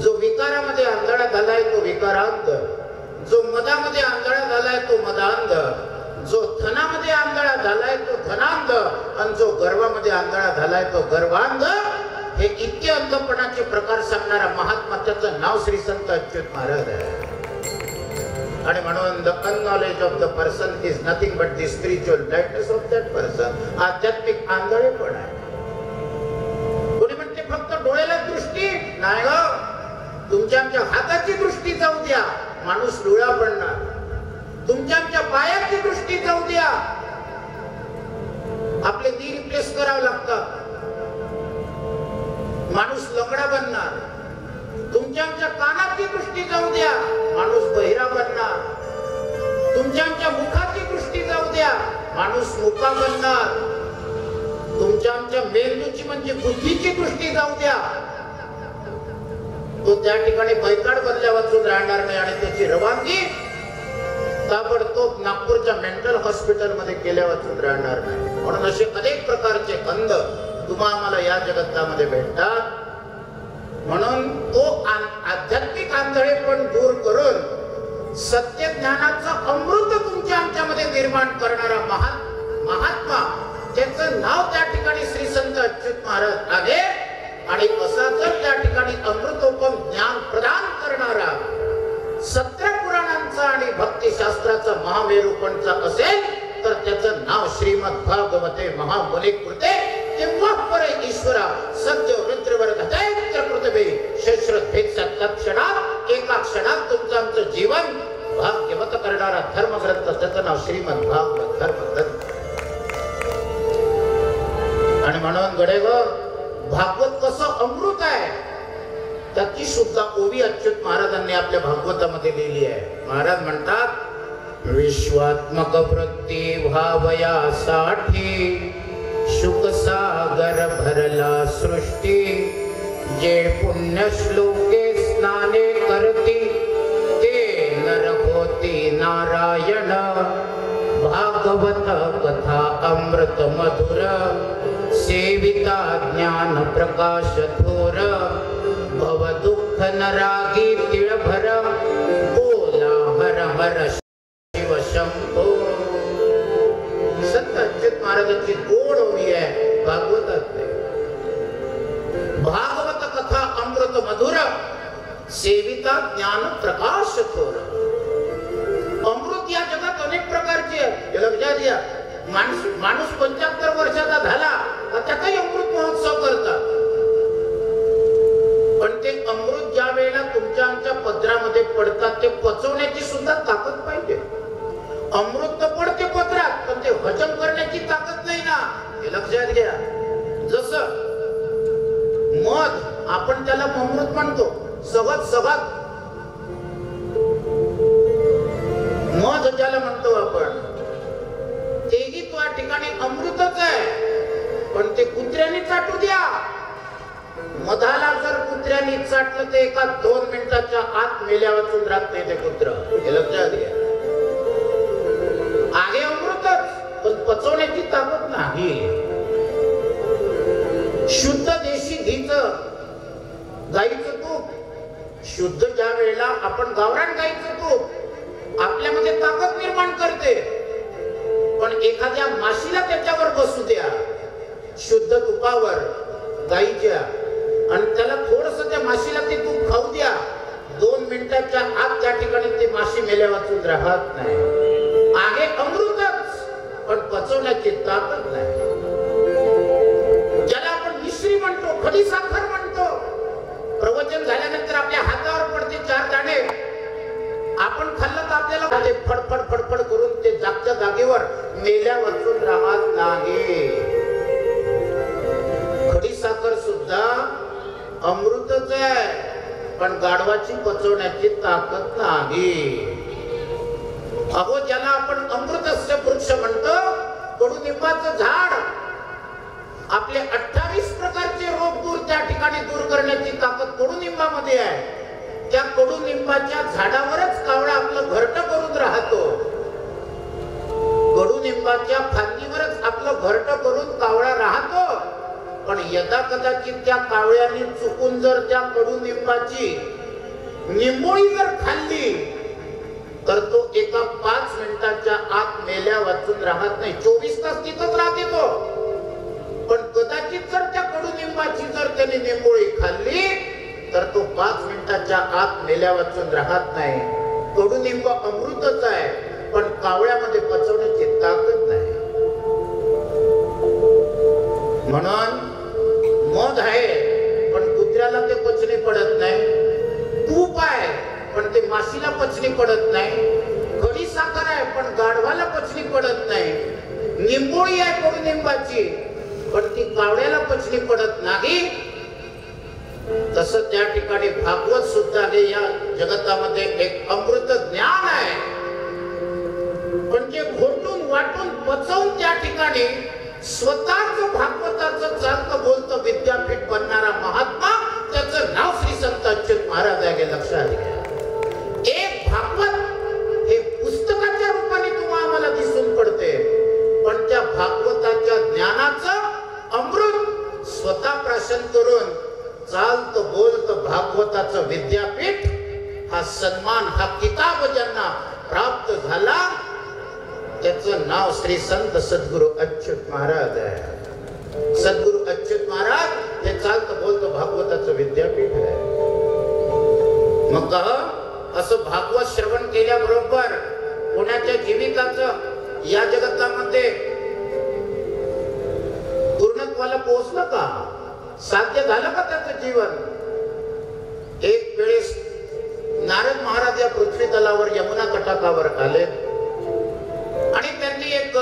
जो विकारामध्ये आंधळा झाला आहे तो विकारांध, जो मदामध्ये आंधळा झालाय तो मदांध, जो धनामध्ये आंधळा झालाय तो धनांध, आणि जो गर्वामध्ये आंधळा झालाय तो गर्वांध. हे इतके अंधपणाचे प्रकार सांगणारा महात्मा, त्याचं नाव श्री संत अच्युत महाराज आहे. आणि म्हणून the unknowledge of the person is nothing but the spiritual blindness of that person. आध्यात्मिक आंधळेपण आहे. कोणी म्हणते फक्त डोळ्याला दृष्टी नाही ग, तुमच्या आमच्या हाताची दृष्टी जाऊ द्या, माणूस लुळा पडणार. तुमच्या आमच्या पायाची दृष्टी जाऊ द्या, आपले नी रिप्लेस करावं लागतं, माणूस लंगडा बनणार. तुमच्या आमच्या कानाची दृष्टी जाऊ द्या, माणूस बहिरा बनणार. तुमच्या आमच्या मुखाची दृष्टी जाऊ द्या, माणूस मुका बनणार. तुमच्या आमच्या मेंदूची म्हणजे बुद्धीची दृष्टी जाऊ द्या, तो त्या ठिकाणी बैकाड बदल्या वाचून राहणार नाही. आणि त्याची रवानगी ताबडतोब नागपूरच्या मेंटल हॉस्पिटल मध्ये केल्या वाचून राहणार नाही. म्हणून असे अनेक प्रकारचे अंध तुम्हाला या जगतामध्ये भेटतात. म्हणून तो आध्यात्मिक आंधळेपण दूर करून सत्य ज्ञानाचं अमृत तुमच्या आमच्यामध्ये निर्माण करणारा महात्मा, त्याचं नाव त्या ठिकाणी श्री संत अच्युत महाराज आहे. आणि असाच त्या ठिकाणी अमृतोपम ज्ञान प्रदान करणारा 17 पुराणांचा आणि भक्तिशास्त्राचा महामेरूपणचा असेल तर त्याचं नाव श्रीमद भागवते महामुनिकृते. तेव्हा परे ईश्वरा सद्य रुद्रवर घटैत्र पृथ्वी शस्त्रभेद तत्क्षणात एका क्षणात तुमचं आमचं जीवन भाग्यवत करणारा धर्मग्रंथ, त्याचं नाव श्रीमद भागवत धर्मग्रंथ. आणि म्हणून गडेव भागवत कसं अमृत आहे त्याची सुद्धा ओवी अच्युत महाराजांनी आपल्या भागवतामध्ये लिहिली आहे. महाराज म्हणतात विश्वात्मक वृत्ती व्हावयासाठी शुक सागर भरला सृष्टी. जे पुण्य श्लोके स्नाने करती ते नर होती नारायण. भागवत कथा अमृत मधुर सेविता ज्ञान प्रकाश थोर. भव दुःख नरागी तिळभर बोला हर हर शिव शंभो. संत अच्युत महाराजांची गोड ओवी आहे भागवतात. भागवत कथा अमृत मधुर सेविता ज्ञान प्रकाश थोर. अमृत या जगात अनेक प्रकारचे आहे, लक्षात घ्या. माणूस 75 वर्षाचा झाला त्याचाही अमृत महोत्सव करतात. पण ते अमृत ज्या वेळेला तुमच्या आमच्या पदरामध्ये पडतात ते पचवण्याची सुद्धा ताकद पाहिजे. अमृत तर पडते पदरात पण ते हजम करण्याची ताकद नाही ना, हे लक्षात घ्या. जसं मध आपण त्याला अमृत म्हणतो, सगत मध ज्याला म्हणतो आपण, तेही त्या ठिकाणी अमृतच आहे. पण ते कुत्र्याने चाटू द्या, मधाला जर कुत्र्याने चाटलं ते एका 2 मिनिटाच्या आत मेल्या वाचून राहत नाही ते कुत्र, हे लक्षात घ्या. आहे अमृतच पण पचवण्याची ताकद नाही. शुद्ध देशी घीचं गाईचं तूप शुद्ध ज्या वेळेला वेळेला आपण गावरान गाईचं तूप आपल्यामध्ये ताकद निर्माण करते, पण एखाद्या माशीला त्याच्यावर बसू द्या शुद्ध तुपावर गाईच्या, आणि त्याला थोडस त्या माशीला ते तूप खाऊ द्या, 2 मिनिटाच्या आत त्या ठिकाणी ते माशी मेल्या वाचून राहत नाही. आहे अमृतच, पण पचवण्याची ताकद नाही. ज्याला आपण मिश्री म्हणतो, खडी साखर म्हणतो, प्रवचन झाल्यानंतर आपल्या हातावर पडते 4 दाणे, आपण खाल्लं तर आपल्याला ते फडफड फडफड करून ते जागच्या जागेवर मेल्या वाचून राहत नाही. खडी साखर सुद्धा अमृतच आहे, पण गाढवाची पचवण्याची ताकद नाही. अहो, ज्याला आपण अमृतस्य वृक्ष म्हणतो, कडुनिंबाचं झाड, आपले 28 प्रकारचे रोग दूर त्या ठिकाणी दूर करण्याची ताकद कडुनिंबामध्ये आहे. त्या कडुनिंबाच्या झाडावरच कावळा आपलं घरटं करून राहतो. कडुनिंबाच्या फांदीवरच आपलं घरटं करून कावळा राहतो. पण यदा कदाचित त्या कावळ्याने चुकून जर त्या कडुनिंबाची निंबोळी जर खाल्ली तर तो एका 5 मिनिटाच्या आत मेल्या वाचून राहत नाही. 24 तास तिथंच राहते तो. पण कदाचित जर त्या कडुनिंबाची जर त्याने निंबोळी खाल्ली तर तो 5 मिनिटाच्या आत मेल्या वाचून राहत नाही. कडुनिंब अमृतच आहे, पण कावळ्यामध्ये पचवण्याची ताकद नाही. म्हणून मध आहे, पण कुत्र्याला ते पचनी पडत नाही. तूप आहे, पण ते माशीला पचनी पडत नाही. खडी साखर आहे, पण गाढवाला पचनी पडत नाही. निंबोळी आहे कडुनिंबाची, पण ती कावळ्याला पचनी पडत नाही. तसं त्या ठिकाणी भागवत सुद्धा हे या जगतामध्ये एक अमृत ज्ञान आहे, पण जे घोटून वाटून पचवून त्या ठिकाणी स्वतःच भागवताचं चालतं बोलतं विद्यापीठ बनणारा महात्मा, त्याचं नाव श्री संत अच्युत महाराज आहे. लक्षात घ्या, एक भागवत हे पुस्तकाच्या रूपाने तुम्हाला आम्हाला दिसून पडते, पण त्या भागवताच्या ज्ञानाचं अमृत स्वतः प्राशन करून चालत बोलत भागवताचं विद्यापीठ हा सन्मान, हा किताब ज्यांना प्राप्त झाला त्याचं नाव श्री संत सद्गुरु अच्युत महाराज आहे. सद्गुरु अच्युत महाराज हे चालत बोलत भागवताचं विद्यापीठ आहे. मग असं भागवत श्रवण केल्याबरोबर कोणाच्या जीविकाचं या जगतामध्ये पूर्णत्वाला पोहोचलं का? साध्य झालं का त्याचं जीवन? एक वेळेस नारद महाराज या पृथ्वी तलावर यमुना तटाकावर आले आणि त्यांनी एक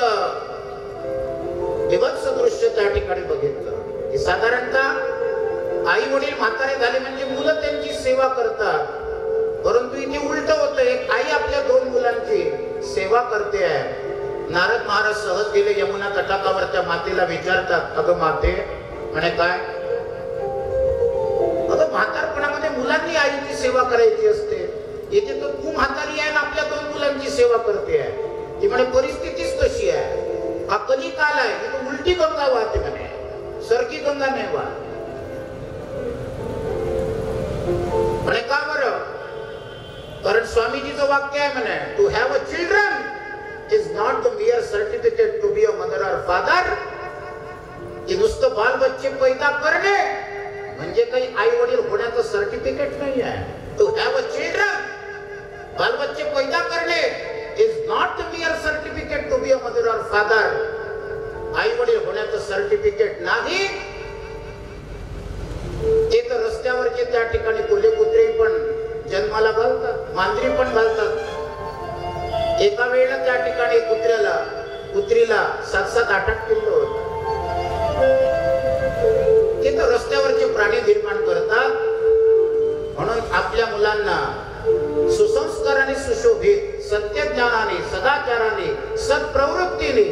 विभत्स दृश्य त्या ठिकाणी बघितलं की साधारणतः आई वडील म्हातारे झाले म्हणजे मुलं त्यांची सेवा करतात, परंतु इथे उलट होतं. एक आई आपल्या 2 मुलांची सेवा करते आहे. नारद महाराज सहज गेले यमुना तटाकावर, त्या मातेला विचारतात, अगं माते, म्हणे काय? अगं म्हातारपणामध्ये मुलांनी आईची सेवा करायची असते, इथे तर तू म्हातारी आहे ना आपल्या 2 मुलांची सेवा करते आहे. ती म्हणे परिस्थितीच तशी आहे, हा कलिकाल आहे, इथे उलटी गंगा वाहते म्हणे, सरकी गंगा नाही वाहत. म्हणे का बरं? कारण स्वामीजीचं वाक्य आहे म्हणे, to have a children is not the mere certificate to be a mother or father. की नुसतं बाल बच्चे पैदा करणे म्हणजे काही आई वडील होण्याचं सर्टिफिकेट नाही आहे. टू हॅव अ चिल्ड्रन, बाल बच्चे पैदा करणे is not the mere certificate to be a mother or father. आई वडील होण्याचं सर्टिफिकेट नाही. ते तर रस्त्यावरचे त्या ठिकाणी कोल्हे कुत्रे पण जन्माला घालतात, मांजरी पण घालतात. एका वेळेला त्या ठिकाणी कुत्रीला 7-7, 8-8 पिल्लं होत. ते तर रस्त्यावरचे प्राणी निर्माण करतात. म्हणून आपल्या मुलांना सुसंस्काराने सुशोभित, सत्यज्ञानाने, सदाचाराने, सत्प्रवृत्तीने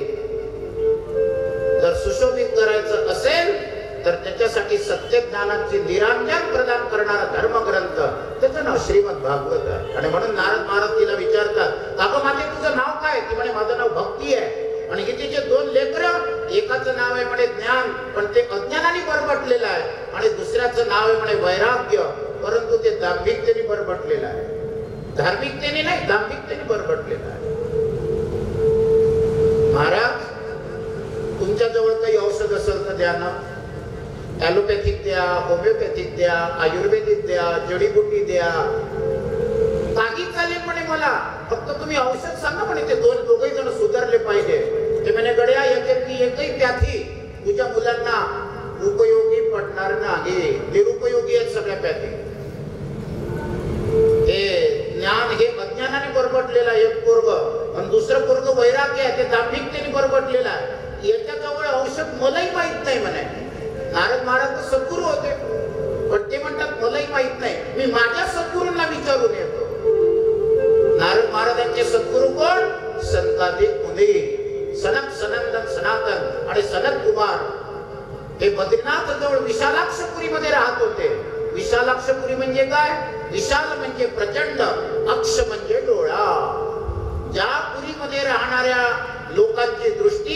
जर सुशोभित करायचं असेल तर त्याच्यासाठी सत्यज्ञानाची निरांजन प्रदान करणारा धर्मग्रंथ, त्याचं नाव श्रीमद भागवत आहे. आणि म्हणून नारद महाराज तिला विचारतात, अगं माते तुझं नाव काय? ती म्हणे माझं नाव भक्ती आहे. आणि हे तिचे 2 लेकरं, एकाचं नाव आहे म्हणे ज्ञान, पण ते अज्ञानाने बरबटलेलं आहे, आणि दुसऱ्याचं नाव आहे म्हणे वैराग्य, परंतु ते दांभिकतेने बरबटलेलं आहे. धार्मिकतेने नाही, दांभिकतेने बरबडलेला आहे. महाराज, तुमच्या जवळ काही औषध असेल तर द्या ना. ॲलोपॅथिक द्या, होमिओपॅथिक द्या, आयुर्वेदिक द्या, जडीबुटी द्या, काही चालेल म्हणे मला, फक्त तुम्ही औषध सांगा म्हणे. ते दोघही जण सुधारले पाहिजे. ते म्हणे गड्या, याच्यातली एकही प्याथी तुझ्या मुलांना उपयोगी पडणार नाही. निरुपयोगी आहेत सगळ्या प्याथी. हे ज्ञान हे अज्ञानाने बरबडलेला एक पोरग, आणि दुसरं पोरग वैराग्य आहे, ते दांभिकतेने बरबडलेला आहे. याच्याजवळ औषध मलाही माहित नाही म्हणे. नारद महाराज तर सद्गुरू होते, पण ते म्हणतात मलाही माहित नाही, मी माझ्या सद्गुरूंना विचारून येतो. नारद महाराजांचे सद्गुरू कोण? संतादिक मुनी, सनक सनंदन सनातन आणि सनत कुमार. ते बद्रीनाथ जवळ विशालाक्षपुरी मध्ये राहत होते. विशालाक्षपुरी म्हणजे काय? विशाल म्हणजे प्रचंड, अक्ष म्हणजे डोळा. ज्या पुरीमध्ये राहणाऱ्या लोकांची दृष्टी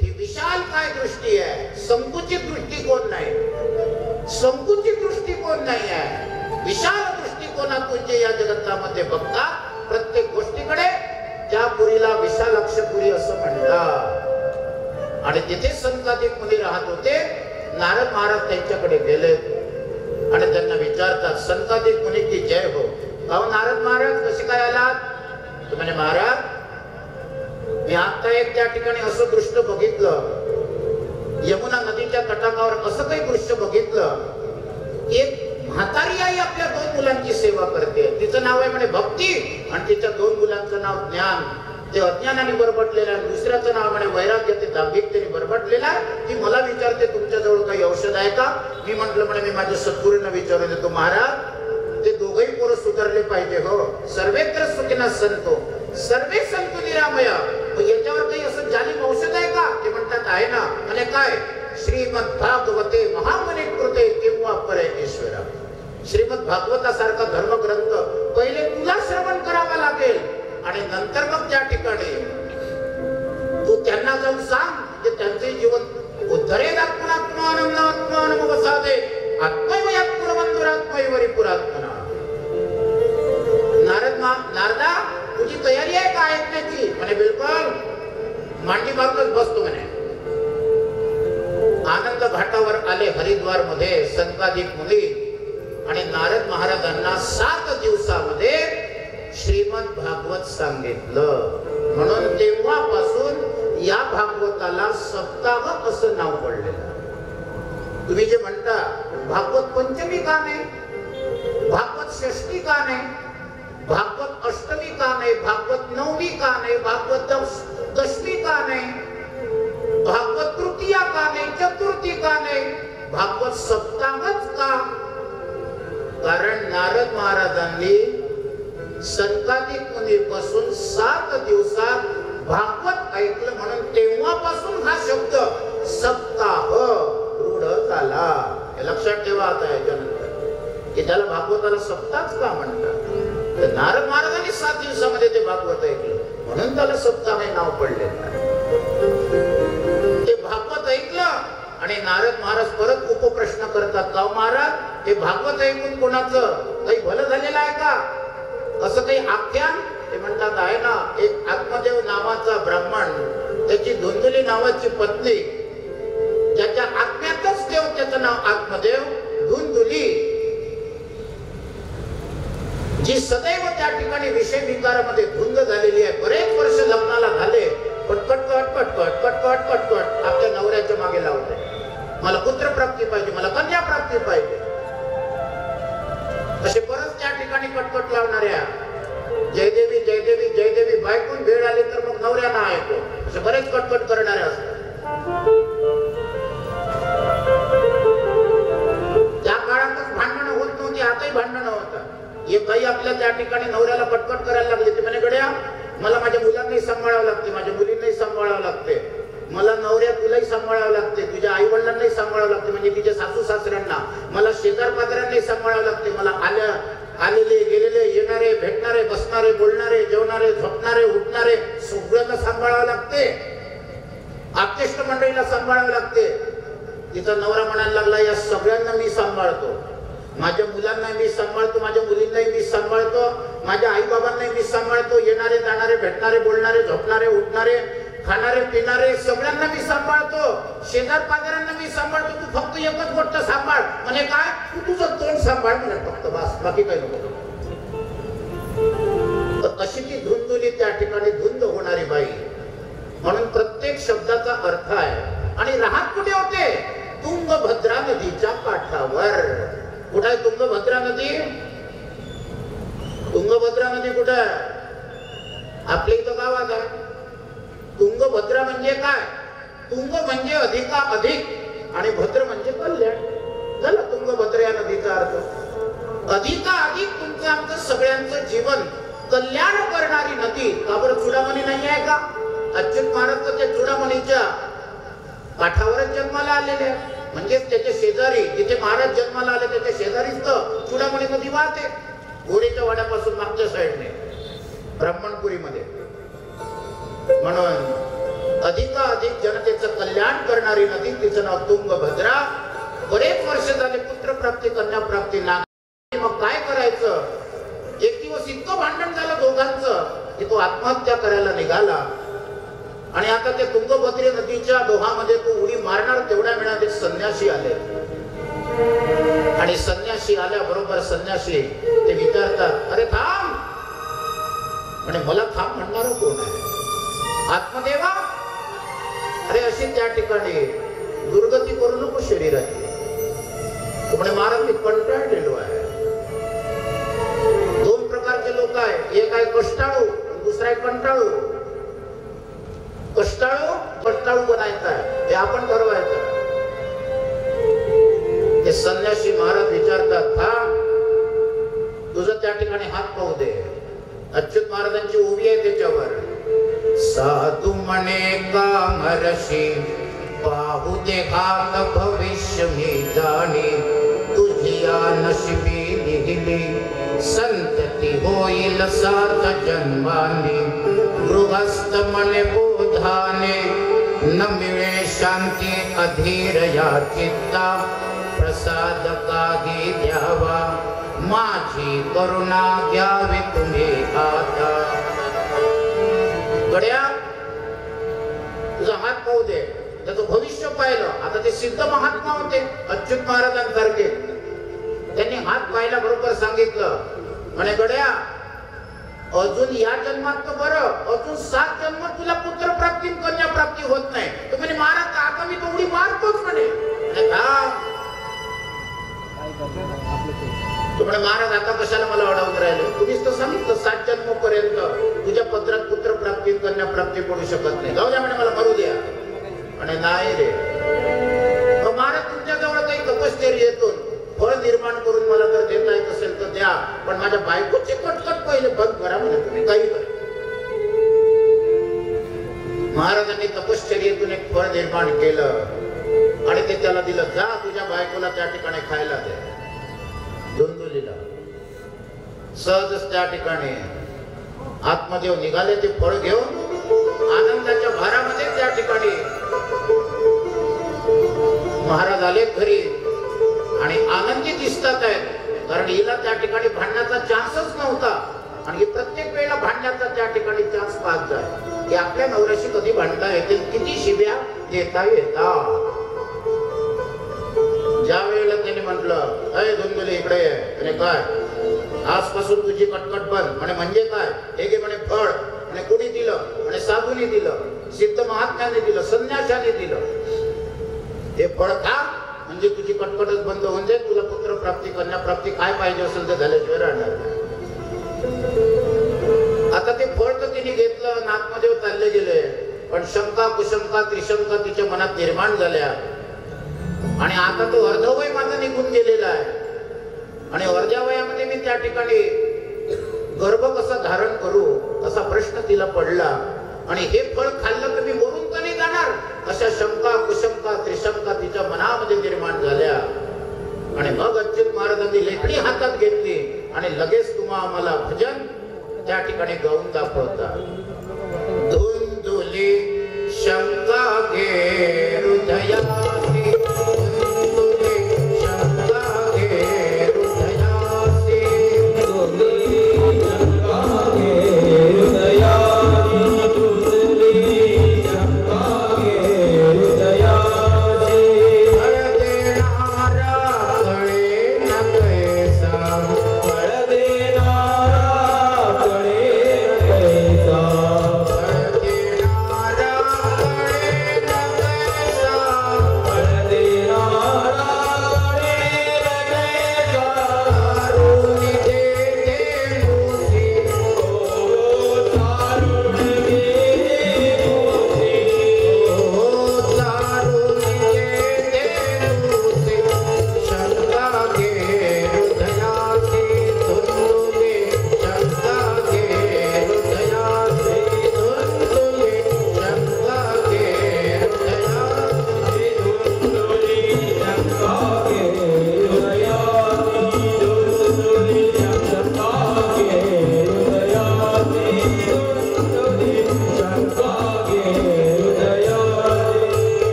ही विशाल काय दृष्टी आहे, संकुचित दृष्टिकोन नाही. संकुचित दृष्टिकोन नाही आहे, विशाल दृष्टिकोनातून जे या जगतामध्ये बघतात प्रत्येक गोष्टीकडे, त्या पुरीला विशालाक्षपुरी असं म्हणतात. आणि तिथे संतादिक मुनी राहत होते. नारद महाराज त्यांच्याकडे गेले आणि त्यांना विचारतात, संतादिक मुनी की जय हो. अहो नारद महाराज, कसे काय आलात? तर म्हणे, महाराज, मी आता एक त्या ठिकाणी असं दृश्य बघितलं, यमुना नदीच्या तटाकावर असं काही दृश्य बघितलं. एक म्हातारी आई आपल्या 2 मुलांची सेवा करते. तिचं नाव आहे म्हणे भक्ती, आणि तिच्या 2 मुलांचं नाव ज्ञान. ते अज्ञानाने बरबडलेलं आहे. दुसऱ्याचं नाव म्हणे वैराग्य, ते दांभिकतेने बरबडलेलं आहे. ती मला विचारते, तुमच्याजवळ काही औषध आहे का? मी म्हंटल म्हणे, मी माझ्या सद्गुरूंना विचारून येतो. महाराज, ते दोघही पोरं सुधारले पाहिजे हो. सर्वेत्र सुखिनः सन्तो सर्वे सन्तु निरामय. याच्यावर काही असं जालिम औषध आहे का? ते म्हणतात आहे ना. आणि काय? श्रीमद भागवते महामुनी कृते किंवा परे ईश्वरा. श्रीमद भागवतासारखा धर्मग्रंथ पहिले तुला श्रवण करावा लागेल, आणि नंतर मग त्या ठिकाणी तू त्यांना जाऊन सांग, की त्यांचे जीवन उद्धरेद आत्मनात्मान आत्मानमवसादे आत्मैवयात पुरवंदुरात्मैवरी पुरात्मना. नारदा, तुझी तयारी आहे का ऐकण्याची? म्हणे बिलकुल, मांडी मारूनच बसतो म्हणे. आनंद घाटावर आले हरिद्वार मध्ये संतादिक मुनी, आणि नारद महाराजांना 7 दिवसामध्ये श्रीमद भागवत सांगितलं. म्हणून तेव्हापासून या भागवताला सप्ताह असं नाव पडलेलं. तुम्ही जे म्हणता भागवत पंचमी का नाही, भागवत षष्ठी का नाही, भागवत अष्टमी का नाही, भागवत नवमी का नाही, भागवत दशमी का नाही, भागवत तृतीया का नाही, चतुर्थी का नाही, भागवत सप्ताहच का? कारण नारद महाराजांनी संतादिक मुनीपासून 7 दिवसात भागवत ऐकलं, म्हणून तेव्हापासून हा शब्द सप्ताह रूढ झाला. हे लक्षात ठेवा. आता याच्यानंतर की त्याला भागवताला सप्ताहच का म्हणतात? तर नारद महाराजांनी 7 दिवसामध्ये ते भागवत ऐकलं, म्हणून त्याला सप्ताह हे नाव पडलेलं आहे. ते भागवत ऐकलं आणि नारद महाराज परत उपप्रश्न करतात, का महाराज, हे भागवत ऐकून कोणाचं काही भलं झालेलं आहे का? असं काही आख्यान? ते म्हणतात आहे ना. एक आत्मदेव नावाचा ब्राह्मण, त्याची धुंदुली नावाची पत्नी, ज्याच्या आत्म्यातच देव, त्याचं नाव आत्मदेव, धुंदुली, जी सदैव त्या ठिकाणी विषय विकारामध्ये धुंद झालेली आहे. बरेच वर्ष लग्नाला झाले, पण कटकट कटकट कटकट कटकट आपल्या नवऱ्याच्या मागे लावते. मला पुत्र प्राप्ती पाहिजे, मला कन्या प्राप्ती पाहिजे. असे बरेच त्या ठिकाणी कटकट लावणाऱ्या, जयदेवी जयदेवी जयदेवी बायकून भेड आली तर मग नवऱ्यांना ऐकतो, असे बरेच कटकट करणारे असतात. त्या काळातच भांडणं होत नव्हती, आताही भांडणं होतात. एक बाई आपल्या त्या ठिकाणी नवऱ्याला कटकट करायला लागली. ती म्हणे, गड्या, मला माझ्या मुलांनाही सांभाळावं लागते, माझ्या मुलींनाही सांभाळावं लागते, मला नवऱ्या तुलाही सांभाळावं लागते, तुझ्या आई वडिलांनाही सांभाळावं लागते, म्हणजे तिच्या सासू सासऱ्यांना, मला शेजार पाजारांनाही सांभाळावं लागते, मला आलेले गेलेले येणारे भेटणारे बसणारे बोलणारे जेवणारे झोपणारे उठणारे सगळ्यांना सांभाळावं लागते, आप्तेष्ट मंडळीला सांभाळावं लागते. तिचा नवरा म्हणायला लागला, या सगळ्यांना मी सांभाळतो, माझ्या मुलांनाही मी सांभाळतो, माझ्या मुलींनाही मी सांभाळतो, माझ्या आई बाबांनाही मी सांभाळतो, येणारे जाणारे भेटणारे बोलणारे झोपणारे उठणारे खाणारे पिणारे सगळ्यांना मी सांभाळतो, शेजार पाजारांना मी सांभाळतो. तू फक्त एकच गोष्ट सांभाळ. म्हणे काय? तू तुझं तोंड सांभाळ म्हणे फक्त, बस, बाकी काही नको. अशी ती धुंदुली त्या ठिकाणी धुंद होणारी बाई. म्हणून प्रत्येक शब्दाचा अर्थ आहे. आणि राहत कुठे होते? तुंगभद्रा नदीच्या काठावर. कुठे आहे तुंगभद्रा नदी? तुंगभद्रा नदी कुठे आहे? आपल्या इथं गावात आहे. तुंगभद्रा म्हणजे काय? तुंग म्हणजे अधिका अधिक आणि भद्र म्हणजे कल्याण. झालं तुंगभद्रा या नदीचा अर्थ. अधिका अधिक तुमचं आमचं सगळ्यांचं जीवन कल्याण करणारी नदी. का बरं चुडामणी नाही आहे का? अच्युत महाराज तर त्या चुडामणीच्या काठावरच जन्माला आलेले आहे. म्हणजे त्याच्या शेजारी जिथे महाराज जन्माला आले त्याच्या शेजारीच तर चुडामणी नदी वाहते. घोडीच्या वाड्यापासून मागच्या साईडने ब्राह्मणपुरीमध्ये. म्हणून अधिकाधिक जनतेचं कल्याण करणारी नदी, तिचं नाव तुंगभद्रा. बरेच वर्ष झाले पुत्र प्राप्ती कन्या प्राप्ती नाही. मग काय करायचं? एक दिवस इतकं भांडण झालं दोघांचं की तो आत्महत्या करायला निघाला. आणि आता त्या तुंगभद्रा नदीच्या डोहामध्ये तो उडी मारणार तेवढ्या वेळात एक संन्यासी आले. आणि संन्यासी आल्याबरोबर संन्यासी ते विचारतात, अरे थांब. म्हणे मला थांब म्हणणार कोण आहे? आत्मदेवा. अरे अशी त्या ठिकाणी दुर्गती करू नको शरीराची. म्हणे महाराज मी कंटाळलेलो आहे. दोन प्रकारचे लोक आहे, एक आहे कष्टाळू, दुसरा आहे कंटाळू. कष्टाळू बनायचं आहे हे आपण ठरवायचं. ते संन्यासी महाराज विचारतात, थांब तुझं त्या ठिकाणी हात पाहू दे. अच्युत महाराजांची उभी आहे त्याच्यावर. साधू म्हणे कामरशी पाहू दे हात भविष्य मी जाणी. तुझिया नशिबी लिहिली संतती होईल 7 जन्मांनी. गृहस्थ म्हणे बोधाने न मिळे शांती अधीर या चित्ता. प्रसाद कागी द्यावा माझी करुणा घ्यावी तुम्ही आता. गड्या तुझा हात पाहू दे. त्याचं भविष्य पाहिलं. आता ते सिद्ध महात्मा होते अच्युत महाराजांसारखे. त्यांनी हात पाहिला बरोबर सांगितलं, म्हणे गड्या अजून या जन्मात तर बरं, अजून 7 जन्म तुला पुत्र प्राप्ती कन्या प्राप्ती होत नाही. तर म्हणे महाराज आता मी तेवढी मारतोच म्हणे. म्हणे महाराज आता कशाला मला अडवत राहिले? तुम्हीच तर सांगितलं 7 जन्म पर्यंत तुझ्या पत्रात पुत्र प्राप्ती कन्या प्राप्ती पडू शकत नाही. जाऊ द्या म्हणे, मला मरू द्या. आणि नाही रे, महाराज तुमच्या जवळ काही तपश्चर्येतून फळ निर्माण करून मला जर देता येत असेल तर द्या, पण माझ्या बायकोची कटकट पहिले बंद करा म्हणे. तुम्ही काही करा. महाराजांनी तपश्चर्येतून एक फळ निर्माण केलं आणि ते त्याला दिलं. जा तुझ्या बायकोला त्या ठिकाणी खायला दे. धुंदुलीला सहजच त्या ठिकाणी आत्मदेव निघाले. ते फळ घेऊन आनंदाच्या भारामध्ये त्या ठिकाणी महाराज आले घरी आणि आनंदी दिसतात आहेत. कारण हिला त्या ठिकाणी भांडण्याचा चान्सच नव्हता. आणि प्रत्येक वेळेला भांडण्याचा त्या ठिकाणी चान्स पाहत जाय की आपल्या नवऱ्याशी कधी भांडता येतील, किती शिव्या देता येतात. ज्या वेळेला त्याने म्हटलं, अय धुंदुली इकडे ये. म्हणे काय? आजपासून तुझी कटकट बंद. म्हणे म्हणजे काय? हे घे म्हणे फळ. म्हणे कोणी दिलं? म्हणे साधूने दिलं, सिद्ध महात्म्याने दिलं, संन्यासाने दिलं. हे फळ खा म्हणजे तुझी कटकटच बंद होऊन जाईल. तुला पुत्र प्राप्ती कन्या प्राप्ती काय पाहिजे असेल तर झाल्याशिवाय राहणार नाही. आता ते फळ तर तिने घेतलं, आत्मदेव चालले गेले. पण शंका कुशंका त्रिशंका तिच्या मनात निर्माण झाल्या. आणि आता तो अर्धवय माझा निघून गेलेला आहे. आणि अर्ध्या वयामध्ये मी त्या ठिकाणी गर्भ कसा धारण करू असा प्रश्न तिला पडला. आणि हे फळ खाल्लं तर मी मरून तर नाही जाणार, अशा शंका कुशंका त्रिशंका तिच्या मनामध्ये निर्माण झाल्या. आणि मग अच्युत महाराजांनी लेखणी हातात घेतली आणि लगेच तुम्हा आम्हाला भजन त्या ठिकाणी गाऊन दाखवता. धुंदुली शंका घे हृदयासी, धुंदुली शंका घे हृदयासी.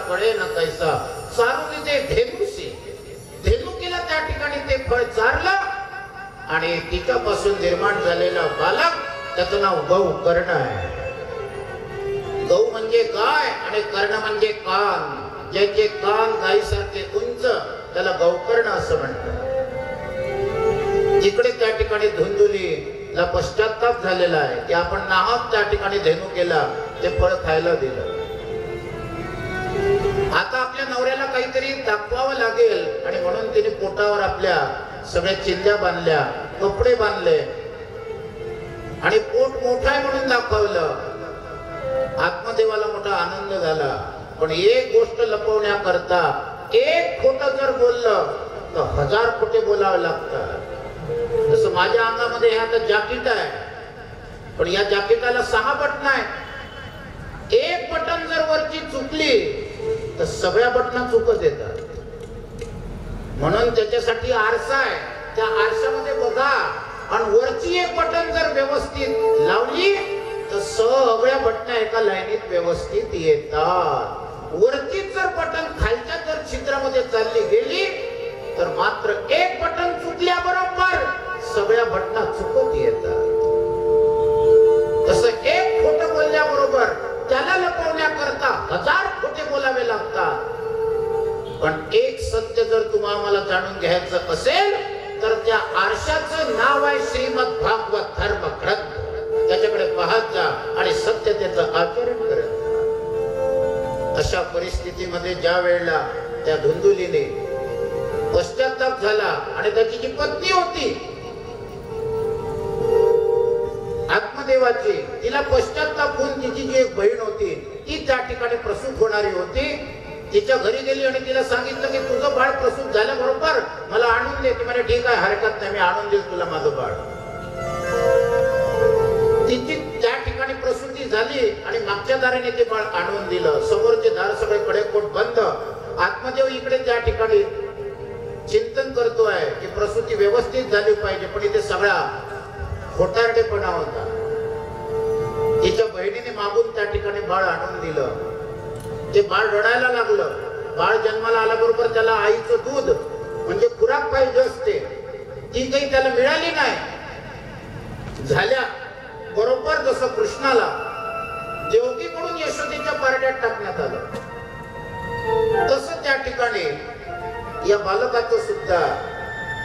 कळे न कैसा चारू दे धेनुसी. धेनुकीला त्या ठिकाणी ते फळ चारलं आणि तिच्यापासून निर्माण झालेला बालक त्याचं नाव गौ कर्ण आहे. गौ म्हणजे गाय आणि कर्ण म्हणजे कान. ज्याचे कान गायीसारखे उंच त्याला गौकर्ण असं म्हणतात. जिकडे त्या ठिकाणी धुंदुलीला पश्चाताप झालेला आहे की आपण नाहक त्या ठिकाणी धेनू केला, ते फळ खायला दिलं. आता आपल्या नवऱ्याला काहीतरी दाखवावं लागेल आणि म्हणून तिने पोटावर आपल्या सगळ्या चिंध्या बांधल्या, कपडे बांधले आणि पोट मोठा आहे म्हणून दाखवलं. आत्मदेवाला मोठा आनंद झाला. पण एक गोष्ट लपवण्याकरता एक खोटं जर बोललं तर 1000 खोटे बोलावे लागतात. जसं माझ्या अंगामध्ये हे आता जॅकेट आहे, पण या जॅकेटाला 6 बटन आहेत. एक बटन जर वरची चुकली तर सगळ्या बटना चुकत येतात. म्हणून त्याच्यासाठी आरसा आहे. त्या आरशामध्ये बघा आणि वरची एक बटन जर व्यवस्थित लावली तर सगळ्या बटना एका लाईनीत व्यवस्थित येतात. वरची जर बटन खालच्या जर छिद्रामध्ये चालली गेली तर मात्र एक बटन चुकल्याबरोबर सगळ्या बटना चुकत येतात. तसं एक खोटं बोलल्याबरोबर त्याला लपवण्याकरता 1000 खोटे बोलावे लागतात. पण एक सत्य जर तुम्हाला जाणून घ्यायचं असेल तर त्या आरशाचं नाव आहे श्रीमद भागवत धर्म ग्रंथ. त्याच्याकडे पाहत जा आणि सत्यतेचं आचरण करत. अशा परिस्थितीमध्ये ज्या वेळेला त्या धुंदुलीने पश्चाताप झाला आणि त्याची जी पत्नी होती आत्मदेवाची, तिला पश्चाताप होऊन तिची जी एक बहीण होती ती त्या ठिकाणी प्रसूत होणारी होती. तिच्या घरी गेली आणि तिला सांगितलं की तुझं बाळ प्रसूत झाल्याबरोबर मला आणून दे. ती म्हणे ठीक आहे, हरकत नाही, मी आणून देईल तुला माझं बाळ. तिची त्या ठिकाणी प्रसूती झाली आणि मागच्या दाराने ते बाळ आणून दिलं. समोरचे दार सगळे कडेकोट बंद. आत्मदेव इकडे त्या ठिकाणी चिंतन करतोय की प्रसूती व्यवस्थित झाली पाहिजे, पण इथे सगळा खोटारडेपणा होता. तिच्या बहिणीने मागून त्या ठिकाणी बाळ आणून दिलं. ते बाळ रडायला लागलं. बाळ जन्माला आल्याबरोबर त्याला आईचं दूध म्हणजे खुराक पाहिजे असते, ती काही त्याला मिळाली नाही. झाल्या बरोबर जसं कृष्णाला देवकीकडून यशोदेच्या पारड्यात टाकण्यात आलं, तसं त्या ठिकाणी या बालकाचं सुद्धा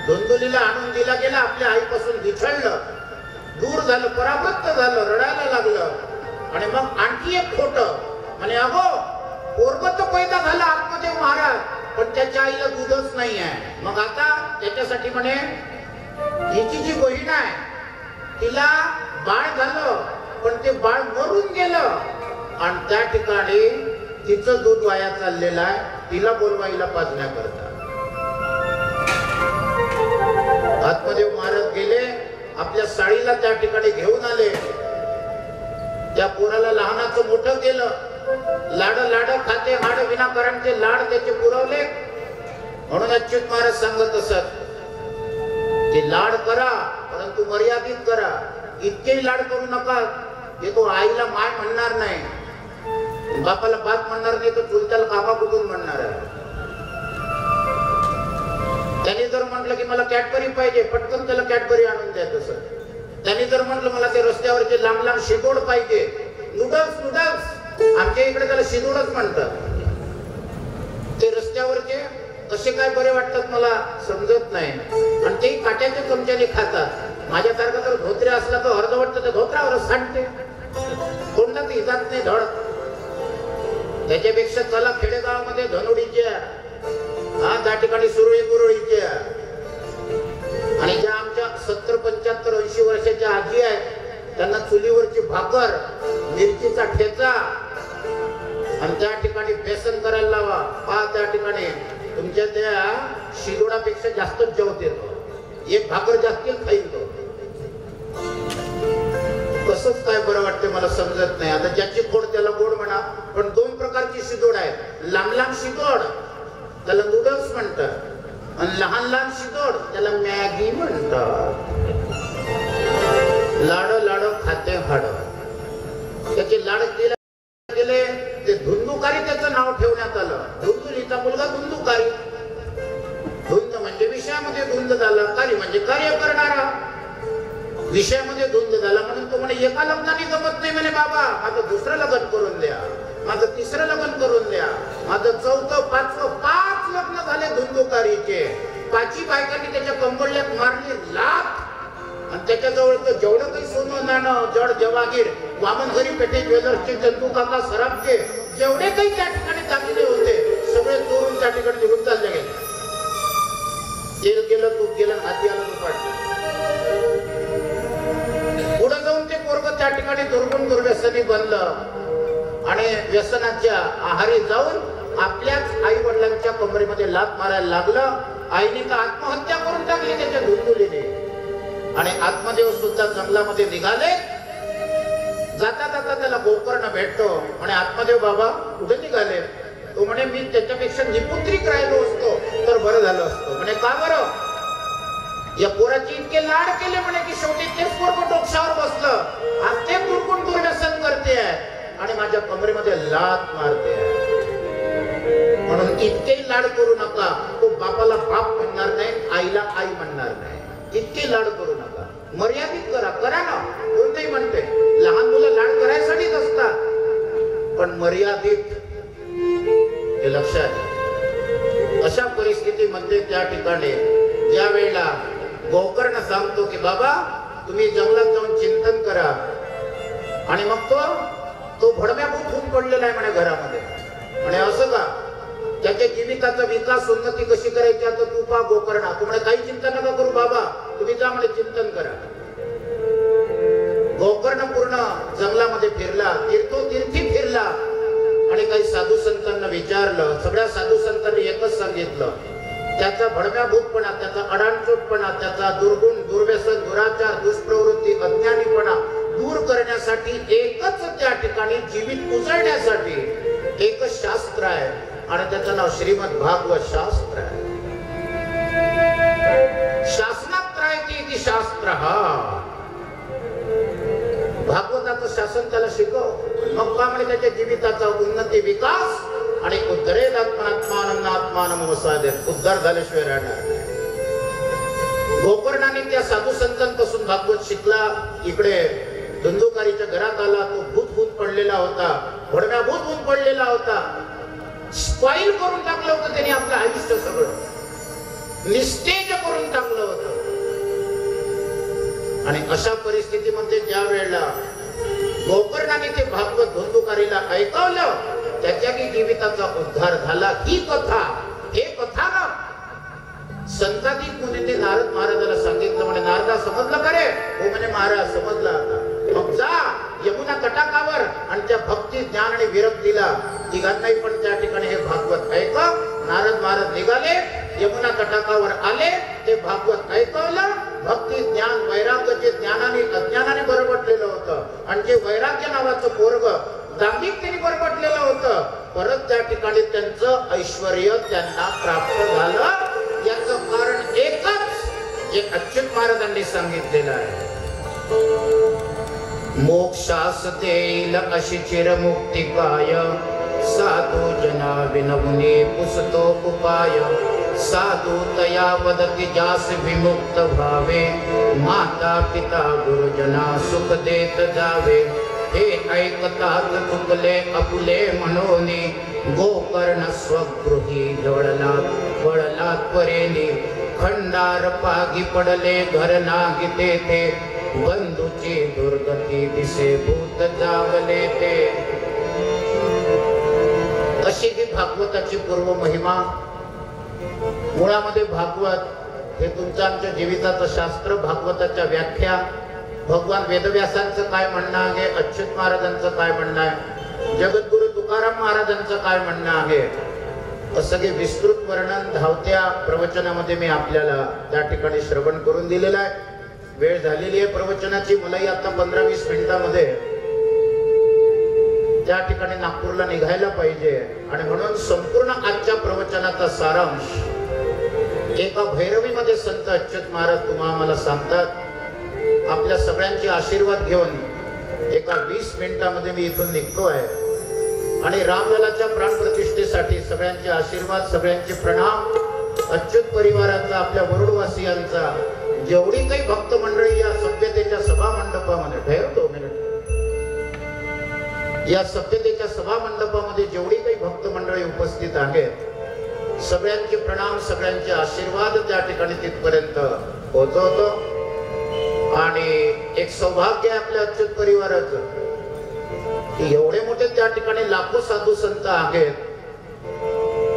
धुंदुलीला आणून दिला गेला. आपल्या आईपासून विछळलं, दूर झालं, परावृत्त झालं, रडायला लागलं. आणि मग आणखी एक खोटं म्हणे, अगो पोरग तर पैदा झाला आत्मदेव महाराज, पण त्याच्या आईला दूधच नाही आहे. मग आता त्याच्यासाठी म्हणे हिची जी बहीण आहे तिला बाळ झालं, पण ते बाळ मरून गेलं आणि त्या ठिकाणी तिचं दूध वाया चाललेलं आहे. तिला बोलवायला पाजण्याकरता आत्मदेव महाराज गेले. आपल्या साडीला त्या ठिकाणी घेऊन आले. त्या पोराला लहानाचं मोठं केलं. लाड लाड खाते हाड विनाकारणचे लाड त्याचे पुरवले. म्हणून अच्युत महाराज सांगत असत की लाड करा परंतु मर्यादित करा. इतकेही लाड करू नका की तो आईला माय म्हणणार नाही, बापाला बाप म्हणणार नाही, तो चुलत्याला काका कुठून म्हणणार आहे. त्याने जर म्हटलं की मला कॅडबरी पाहिजे, पटकन त्याला कॅडबरी आणून द्या. तसं त्याने जर म्हटलं मला ते रस्त्यावरचे लांब लांब शिदोड पाहिजे, नूडल्स नूडल्स, आमच्या इकडे त्याला शिदोडच म्हणतात. ते रस्त्यावरचे कसे काय बरे वाटतात मला समजत नाही. आणि ते काट्याच्या चमच्याने खातात. माझ्यासारखा जर धोत्र्या असला तर अर्धवट त्या धोत्रावरच सांडते, कोणताच इजात नाही धड. त्याच्यापेक्षा चला खेडेगावामध्ये धनुडीच्या त्या ठिकाणी सुरळी गुरळीच्या आणि ज्या आमच्या 70, 75, 80 वर्षाच्या आजी आहेत त्यांना चुलीवरची भाकर, मिरचीचा ठेचा आणि त्या ठिकाणी बेसन करायला लावा. त्या ठिकाणी तुमच्या त्या शिदोडापेक्षा जास्तच जेवत येतो. एक भाकर जास्त खाईल तो. कसंच काय बरं वाटते मला समजत नाही. आता ज्याची खोड त्याला गोड म्हणा, पण 2 प्रकारची शिदोड आहे. लांब लांब शिदोड त्याला नूडल्स म्हणतात आणि लहान लहान शिदोड त्याला मॅगी म्हणतात. लाड लाड खाते हाड. त्याचे लाड केले ते धुंदुकारी त्याचं नाव ठेवण्यात आलं. धुंदुलीचा मुलगा धुंदुकारी. धुंद म्हणजे विषयामध्ये धुंद झाला, कारी म्हणजे कार्य करणारा. विषयामध्ये धुंद झाला म्हणून तो म्हणे एका लग्नाने जमत नाही म्हणे बाबा, माझं दुसरं लग्न करून द्या, माझं तिसरं लग्न करून द्या, माझं चौथं पाचवं, 5 लग्न झाले धुंदुकारीचे. 5ही बायकांनी त्याच्या कंबळल्यात मारली लाथ. आणि त्याच्याजवळ जेवढं काही सोनं नाणं जड जवागीर वामनघरी पेठे ज्वेलर्सचे चंदू काका सराफचे जेवढे काही त्या ठिकाणी दाखले होते सगळे चोरून त्या ठिकाणी निघून चालले गेले. तेल गेलं, तूप गेलं, हाती आलं तूप वाटलं. पुढे जाऊन ते पोरग त्या ठिकाणी दुर्गुण दुर्व्यसनी बनलं आणि व्यसनाच्या आहारी जाऊन आपल्याच आई वडिलांच्या कमरेमध्ये लाथ मारायला लागलं. आईने का आत्महत्या करून टाकली त्याच्या धुंदुलीने. आणि आत्मदेव सुद्धा जंगलामध्ये निघाले. जाता जाता त्याला गोकर्ण भेटतो. म्हणे आत्मदेव बाबा कुठे निघाले? तो म्हणे मी त्याच्यापेक्षा निपुत्रिक राहिलो असतो तर बरं झालं असतं. म्हणे का बरं? या पोराची इतके लाड केले म्हणे की शेवटी तेच पोरग डोक्यावर बसलं. आज ते दुर्गुण दुर्व्यसन करते आहे आणि माझ्या कमरेमध्ये लाथ मारते आहे. म्हणून इतके लाड करू नका. तो बापाला बाप म्हणणार नाही, आईला आई म्हणणार नाही. इतके लाड करू नका, मर्यादित करा. करा ना, कोण नाही म्हणते. लहान मुलं लाड करायसाठीच असतात पण मर्यादित, हे लक्षात. अशा परिस्थितीमध्ये त्या ठिकाणी ज्या वेळेला गोकर्ण सांगतो की बाबा तुम्ही जंगलात जाऊन चिंतन करा आणि मग तो भडम्याभूत होऊन पडलेला आहे म्हणे घरामध्ये. म्हणे असं का? त्याच्या जीविकाचा विकास उन्नती कशी करायची आता तू पा गोकर्णा. तू म्हणे काही चिंता नका करू बाबा, तुम्ही जा म्हणे चिंतन करा. गोकर्ण पूर्ण जंगलामध्ये फिरला, तीर्थी फिरला आणि काही साधू संतांना विचारलं. सगळ्या साधू संतांनी एकच सांगितलं, त्याचा भडव्याभूतपणा, त्याचा अडाणचोटपणा, त्याचा दुर्गुण दुर्व्यसन दुराचार दुष्प्रवृत्ती अज्ञानीपणा दूर करण्यासाठी एकच त्या ठिकाणी जीवित उजळण्यासाठी एकच शास्त्र आहे आणि त्याचं नाव श्रीमद भागवत शास्त्र आहे. शासनात त्रायती शास्त्र. हा भागवताचं शासन त्याला शिकव. मग का म्हणे त्याच्या जीविताचा उन्नती विकास आणि उद्धरेद आत्मानम आत्मानम वसादेत. उद्धार झाल्याशिवाय राहणार नाही. गोकर्णाने त्या साधू संतांपासून भागवत शिकला. इकडे धुंदुकारीच्या घरात आला. तो भूत पडलेला होता, भडव्याभूत होऊन पडलेला होता. स्पॉइल करून टाकलं होतं त्याने आपलं आयुष्य, सगळं निस्तेज करून टाकलं होतं. आणि अशा परिस्थितीमध्ये ज्या वेळेला गोकर्णाने ते भागवत धुंदुकारीला ऐकवलं, त्याच्याही जीविताचा उद्धार झाला. ही कथा, हे कथा ना संतादिक मुनींनी नारद महाराजाला सांगितलं. म्हणे नारदा समजलं का रे? हो म्हणे महाराज समजला. आता मग जा यमुना तटाकावर आणि त्या भक्ती ज्ञान आणि विरक्तीला तिघांनाही पण त्या ठिकाणी हे भागवत ऐका. नारद महाराज निघाले, यमुना तटाकावर आले, ते भागवत ऐकवलं. भक्ती ज्ञान वैराग्य जे ज्ञानाने अज्ञानाने बरबटलेलं होतं आणि जे वैराग्य नावाचं पोरग दांभिकतेने बरबटलेलं होतं, परत त्या ठिकाणी त्यांचं ऐश्वर्य त्यांना प्राप्त झालं. याचं कारण एकच जे अच्युत महाराजांनी सांगितलेलं आहे. मोक्षास देईल अशी चिरमुक्तिकाय, साधू जना विनमुने पुसतो उपाय. साधू तया वदति जास विमुक्त भावे, माता पिता गुरुजना सुख देत जावे. हे ऐकतात चुकले अपुले म्हणोनी, गोकर्ण स्वगृही वळलात परेनी. खंडार पागी पडले घर नागी तेथे, बंधूची दुर्गती दिसे भूत जावले ते. अशी ही भागवताची पूर्व महिमा. मुळामध्ये भागवत हे तुमचं आमच्या जीविताचं शास्त्र. भागवताच्या व्याख्या, भगवान वेदव्यासांचं काय म्हणणं आहे, अच्युत महाराजांचं काय म्हणणं आहे, जगद्गुरु तुकाराम महाराजांचं काय म्हणणं आहे, असं हे विस्तृत वर्णन धावत्या प्रवचनामध्ये मी आपल्याला त्या ठिकाणी श्रवण करून दिलेलं आहे. वेळ झालेली आहे प्रवचनाची. मलाही आता 15-20 मिनिटांमध्ये त्या ठिकाणी नागपूरला निघायला पाहिजे आणि म्हणून संपूर्ण आजच्या प्रवचनाचा सारांश एका भैरवीमध्ये संत अच्युत महाराज तुम्हाला मला सांगतात. आपल्या सगळ्यांचे आशीर्वाद घेऊन एका 20 मिनिटांमध्ये मी इथून निघतो आहे. आणि रामललाच्या प्राणप्रतिष्ठेसाठी सगळ्यांचे आशीर्वाद, सगळ्यांचे प्रणाम. अच्युत परिवाराचा, आपल्या वरुडवासियांचा, जेवढी काही भक्त मंडळी या सभ्यतेच्या सभा मंडपामध्ये, ठेवतो मिनिट, या सभ्यतेच्या सभा मंडपामध्ये जेवढी काही भक्त मंडळी उपस्थित आहेत, सगळ्यांचे प्रणाम, सगळ्यांचे आशीर्वाद त्या ठिकाणी तिथपर्यंत पोहोचवतो. आणि एक सौभाग्य आहे आपल्या अच्युत परिवाराचं की एवढे मोठे त्या ठिकाणी लाखो साधू संत आहेत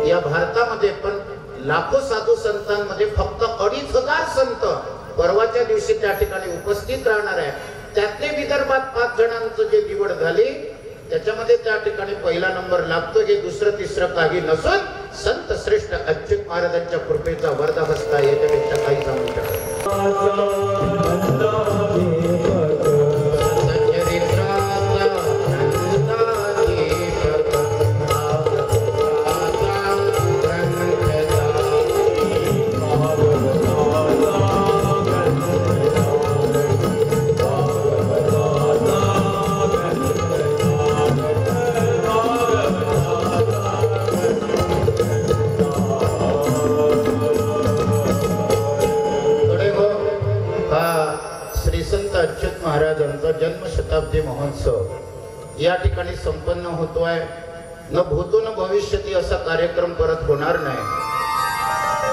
या भारतामध्ये, पण लाखो साधू संतांमध्ये फक्त 2,500 संत परवाच्या दिवशी त्या ठिकाणी उपस्थित राहणार आहे. त्यातले विदर्भात 5 जणांचं जे निवड झाली त्याच्यामध्ये त्या ठिकाणी पहिला नंबर लागतो. हे दुसरं तिसरं काही नसून संत श्रेष्ठ अच्युत महाराजांच्या कृपेचा वरदहस्त आहे, याच्यापेक्षा काही सांगू शकत. महाराजांचा जन्मशताब्दी महोत्सव या ठिकाणी संपन्न होतोय. न भूतो न भविष्यती असा कार्यक्रम परत होणार नाही,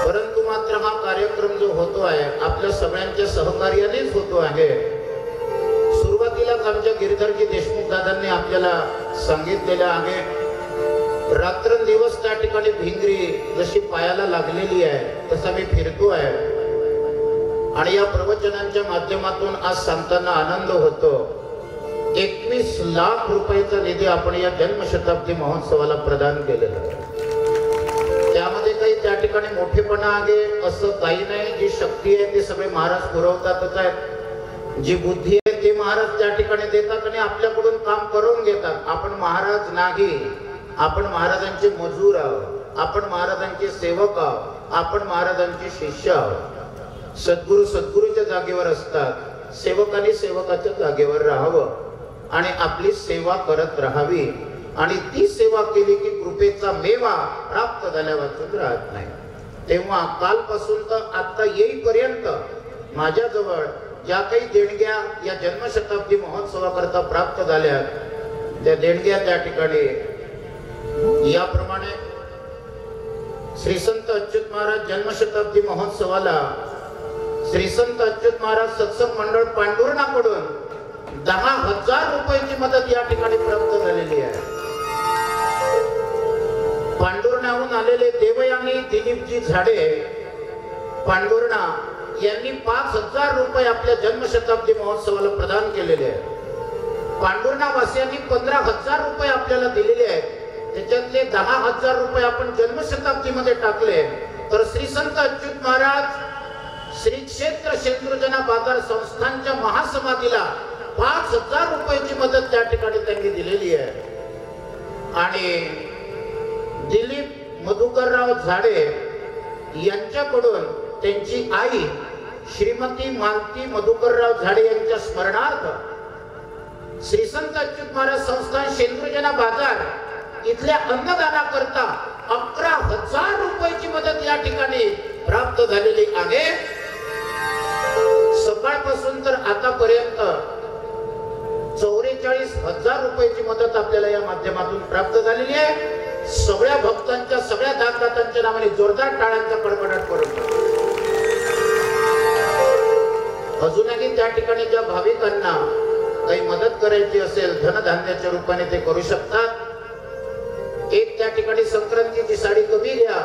परंतु मात्र हा कार्यक्रम जो होतो आहे आपल्या सगळ्यांच्या सहकार्यानेच होतो आहे. सुरुवातीला आमच्या गिरधरजी देशमुख दादांनी आपल्याला सांगितलेलं आहे, रात्रंदिवस त्या ठिकाणी भिंगरी जशी पायाला लागलेली आहे तसा मी फिरतो आहे. आणि या प्रवचनांच्या माध्यमातून आज सांगताना आनंद होतो. 21 लाख रुपयाचा निधी आपण या जन्मशताब्दी महोत्सवाला प्रदान केलेला आहे. त्यामध्ये काही त्या ठिकाणी मोठेपणा आहे असं काही नाही. जी शक्ती आहे ते सगळे महाराज पुरवतातच आहेत, जी बुद्धी आहे ते महाराज त्या ठिकाणी देतात आणि आपल्याकडून काम करून घेतात. आपण महाराज नाही, आपण महाराजांचे मजूर आहोत, आपण महाराजांचे सेवक आहोत, आपण महाराजांचे शिष्य आहोत. सद्गुरू सद्गुरूच्या जागेवर असतात, सेवकांनी सेवकाच्या जागेवर राहावं आणि आपली सेवा करत राहावी. आणि ती सेवा केली की कृपेचा मेवा प्राप्त झाल्यावर राहत नाही. तेव्हा कालपासून तर आता येईपर्यंत माझ्याजवळ ज्या काही देणग्या या जन्मशताब्दी महोत्सवाकरता प्राप्त झाल्या त्या देणग्या त्या ठिकाणी याप्रमाणे श्री संत अच्युत महाराज जन्मशताब्दी महोत्सवाला श्री संत अच्युत महाराज सत्संग मंडळ पांडुरणाकडून 10,000 रुपयाची मदत या ठिकाणी प्राप्त झालेली आहे. पांडुरणाहून आलेले देवयानी दिलीपजी झाडे पांडुरणा यांनी 5,000 रुपये आपल्या जन्मशताब्दी महोत्सवाला प्रदान केलेले आहेत. पांडुरणा वासियांनी 15,000 रुपये आपल्याला दिलेले आहेत. त्याच्यातले 10,000 रुपये आपण जन्मशताब्दी मध्ये टाकले तर श्री संत अच्युत महाराज श्री क्षेत्र शत्रुजना बाजार संस्थांच्या महासमाधीला 5,000 रुपयाची मदत त्या ठिकाणी त्यांनी दिलेली आहे. आणि दिलीप मधुकरराव झाडे यांच्याकडून त्यांची आई श्रीमती मालती मधुकरराव झाडे यांच्या स्मरणार्थ श्री संत अच्युत महाराज संस्थान शत्रुजना बाजार इथल्या अन्नदानाकरता 11,000 रुपयाची मदत या ठिकाणी प्राप्त झालेली आहे. सकाळपासून तर आतापर्यंत 44,000 रुपयाची मदत आपल्याला या माध्यमातून प्राप्त झालेली आहे. सगळ्या भक्तांच्या, सगळ्या दानदात्यांच्या नावाने जोरदार टाळ्यांचा कडकडाट करून अजूनही त्या ठिकाणी ज्या भाविकांना काही मदत करायची असेल धनधान्याच्या रूपाने ते करू शकतात. एक त्या ठिकाणी संक्रांतीची साडी कमी घ्या,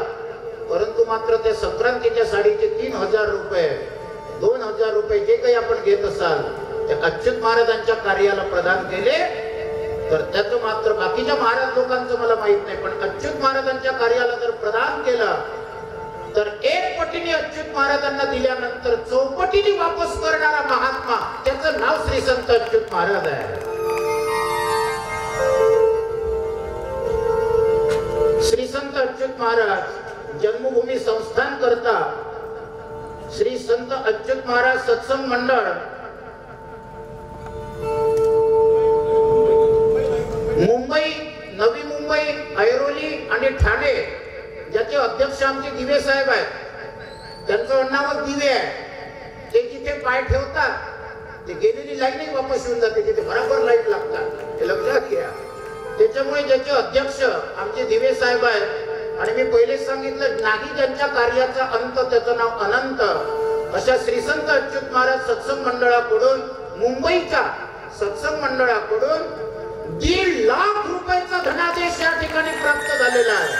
परंतु मात्र त्या संक्रांतीच्या साडीचे 3,000 रुपये 2,000 रुपये जे काही आपण घेत असाल त्या अच्युत महाराजांच्या कार्याला प्रदान केले तर त्याचं मात्र बाकीच्या महाराज लोकांचं मला माहित नाही, पण अच्युत महाराजांच्या कार्याला जर प्रदान केलं तर 1 पटीने अच्युत महाराजांना दिल्यानंतर 4 पटीने वापस करणारा महात्मा त्याचं नाव श्री संत अच्युत महाराज आहे. श्री संत अच्युत महाराज जन्मभूमी संस्थान करता श्री संत अच्युत महाराज सत्संग मंडळ मुंबई, नवी मुंबई मुंबई, ऐरोली आणि ठाणे ज्याचे अध्यक्ष आमचे दिवे साहेब आहेत, त्यांचं नाव दिवे आहे. ते जिथे पाय ठेवतात ते गेलेली लाईन वापस येऊन जाते, तिथे बरोबर लाईट लागतात, हे लक्षात घ्या. त्याच्यामुळे ज्याचे अध्यक्ष आमचे दिवे साहेब आहेत आणि मी पहिलेच सांगितलं नाही ज्यांच्या कार्याचा अंत त्याचं नाव अनंत, अशा श्रीसंत अच्युत महाराज सत्संग मंडळाकडून, मुंबईच्या सत्संग मंडळाकडून 1.5 लाख रुपयाचा धनादेश या ठिकाणी प्राप्त झालेला आहे.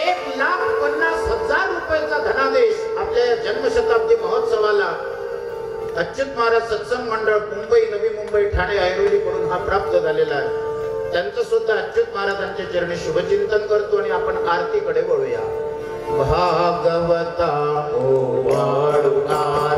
1,50,000 रुपयाचा धनादेश आपल्या जन्मशताब्दी महोत्सवाला अच्युत महाराज सत्संग मंडळ मुंबई, नवी मुंबई, ठाणे, ऐरोली कडून हा प्राप्त झालेला आहे. त्यांचं सुद्धा अच्युत महाराजांच्या चरणी शुभचिंतन करतो आणि आपण आरतीकडे वळूया. भागवता ओ वाढुनार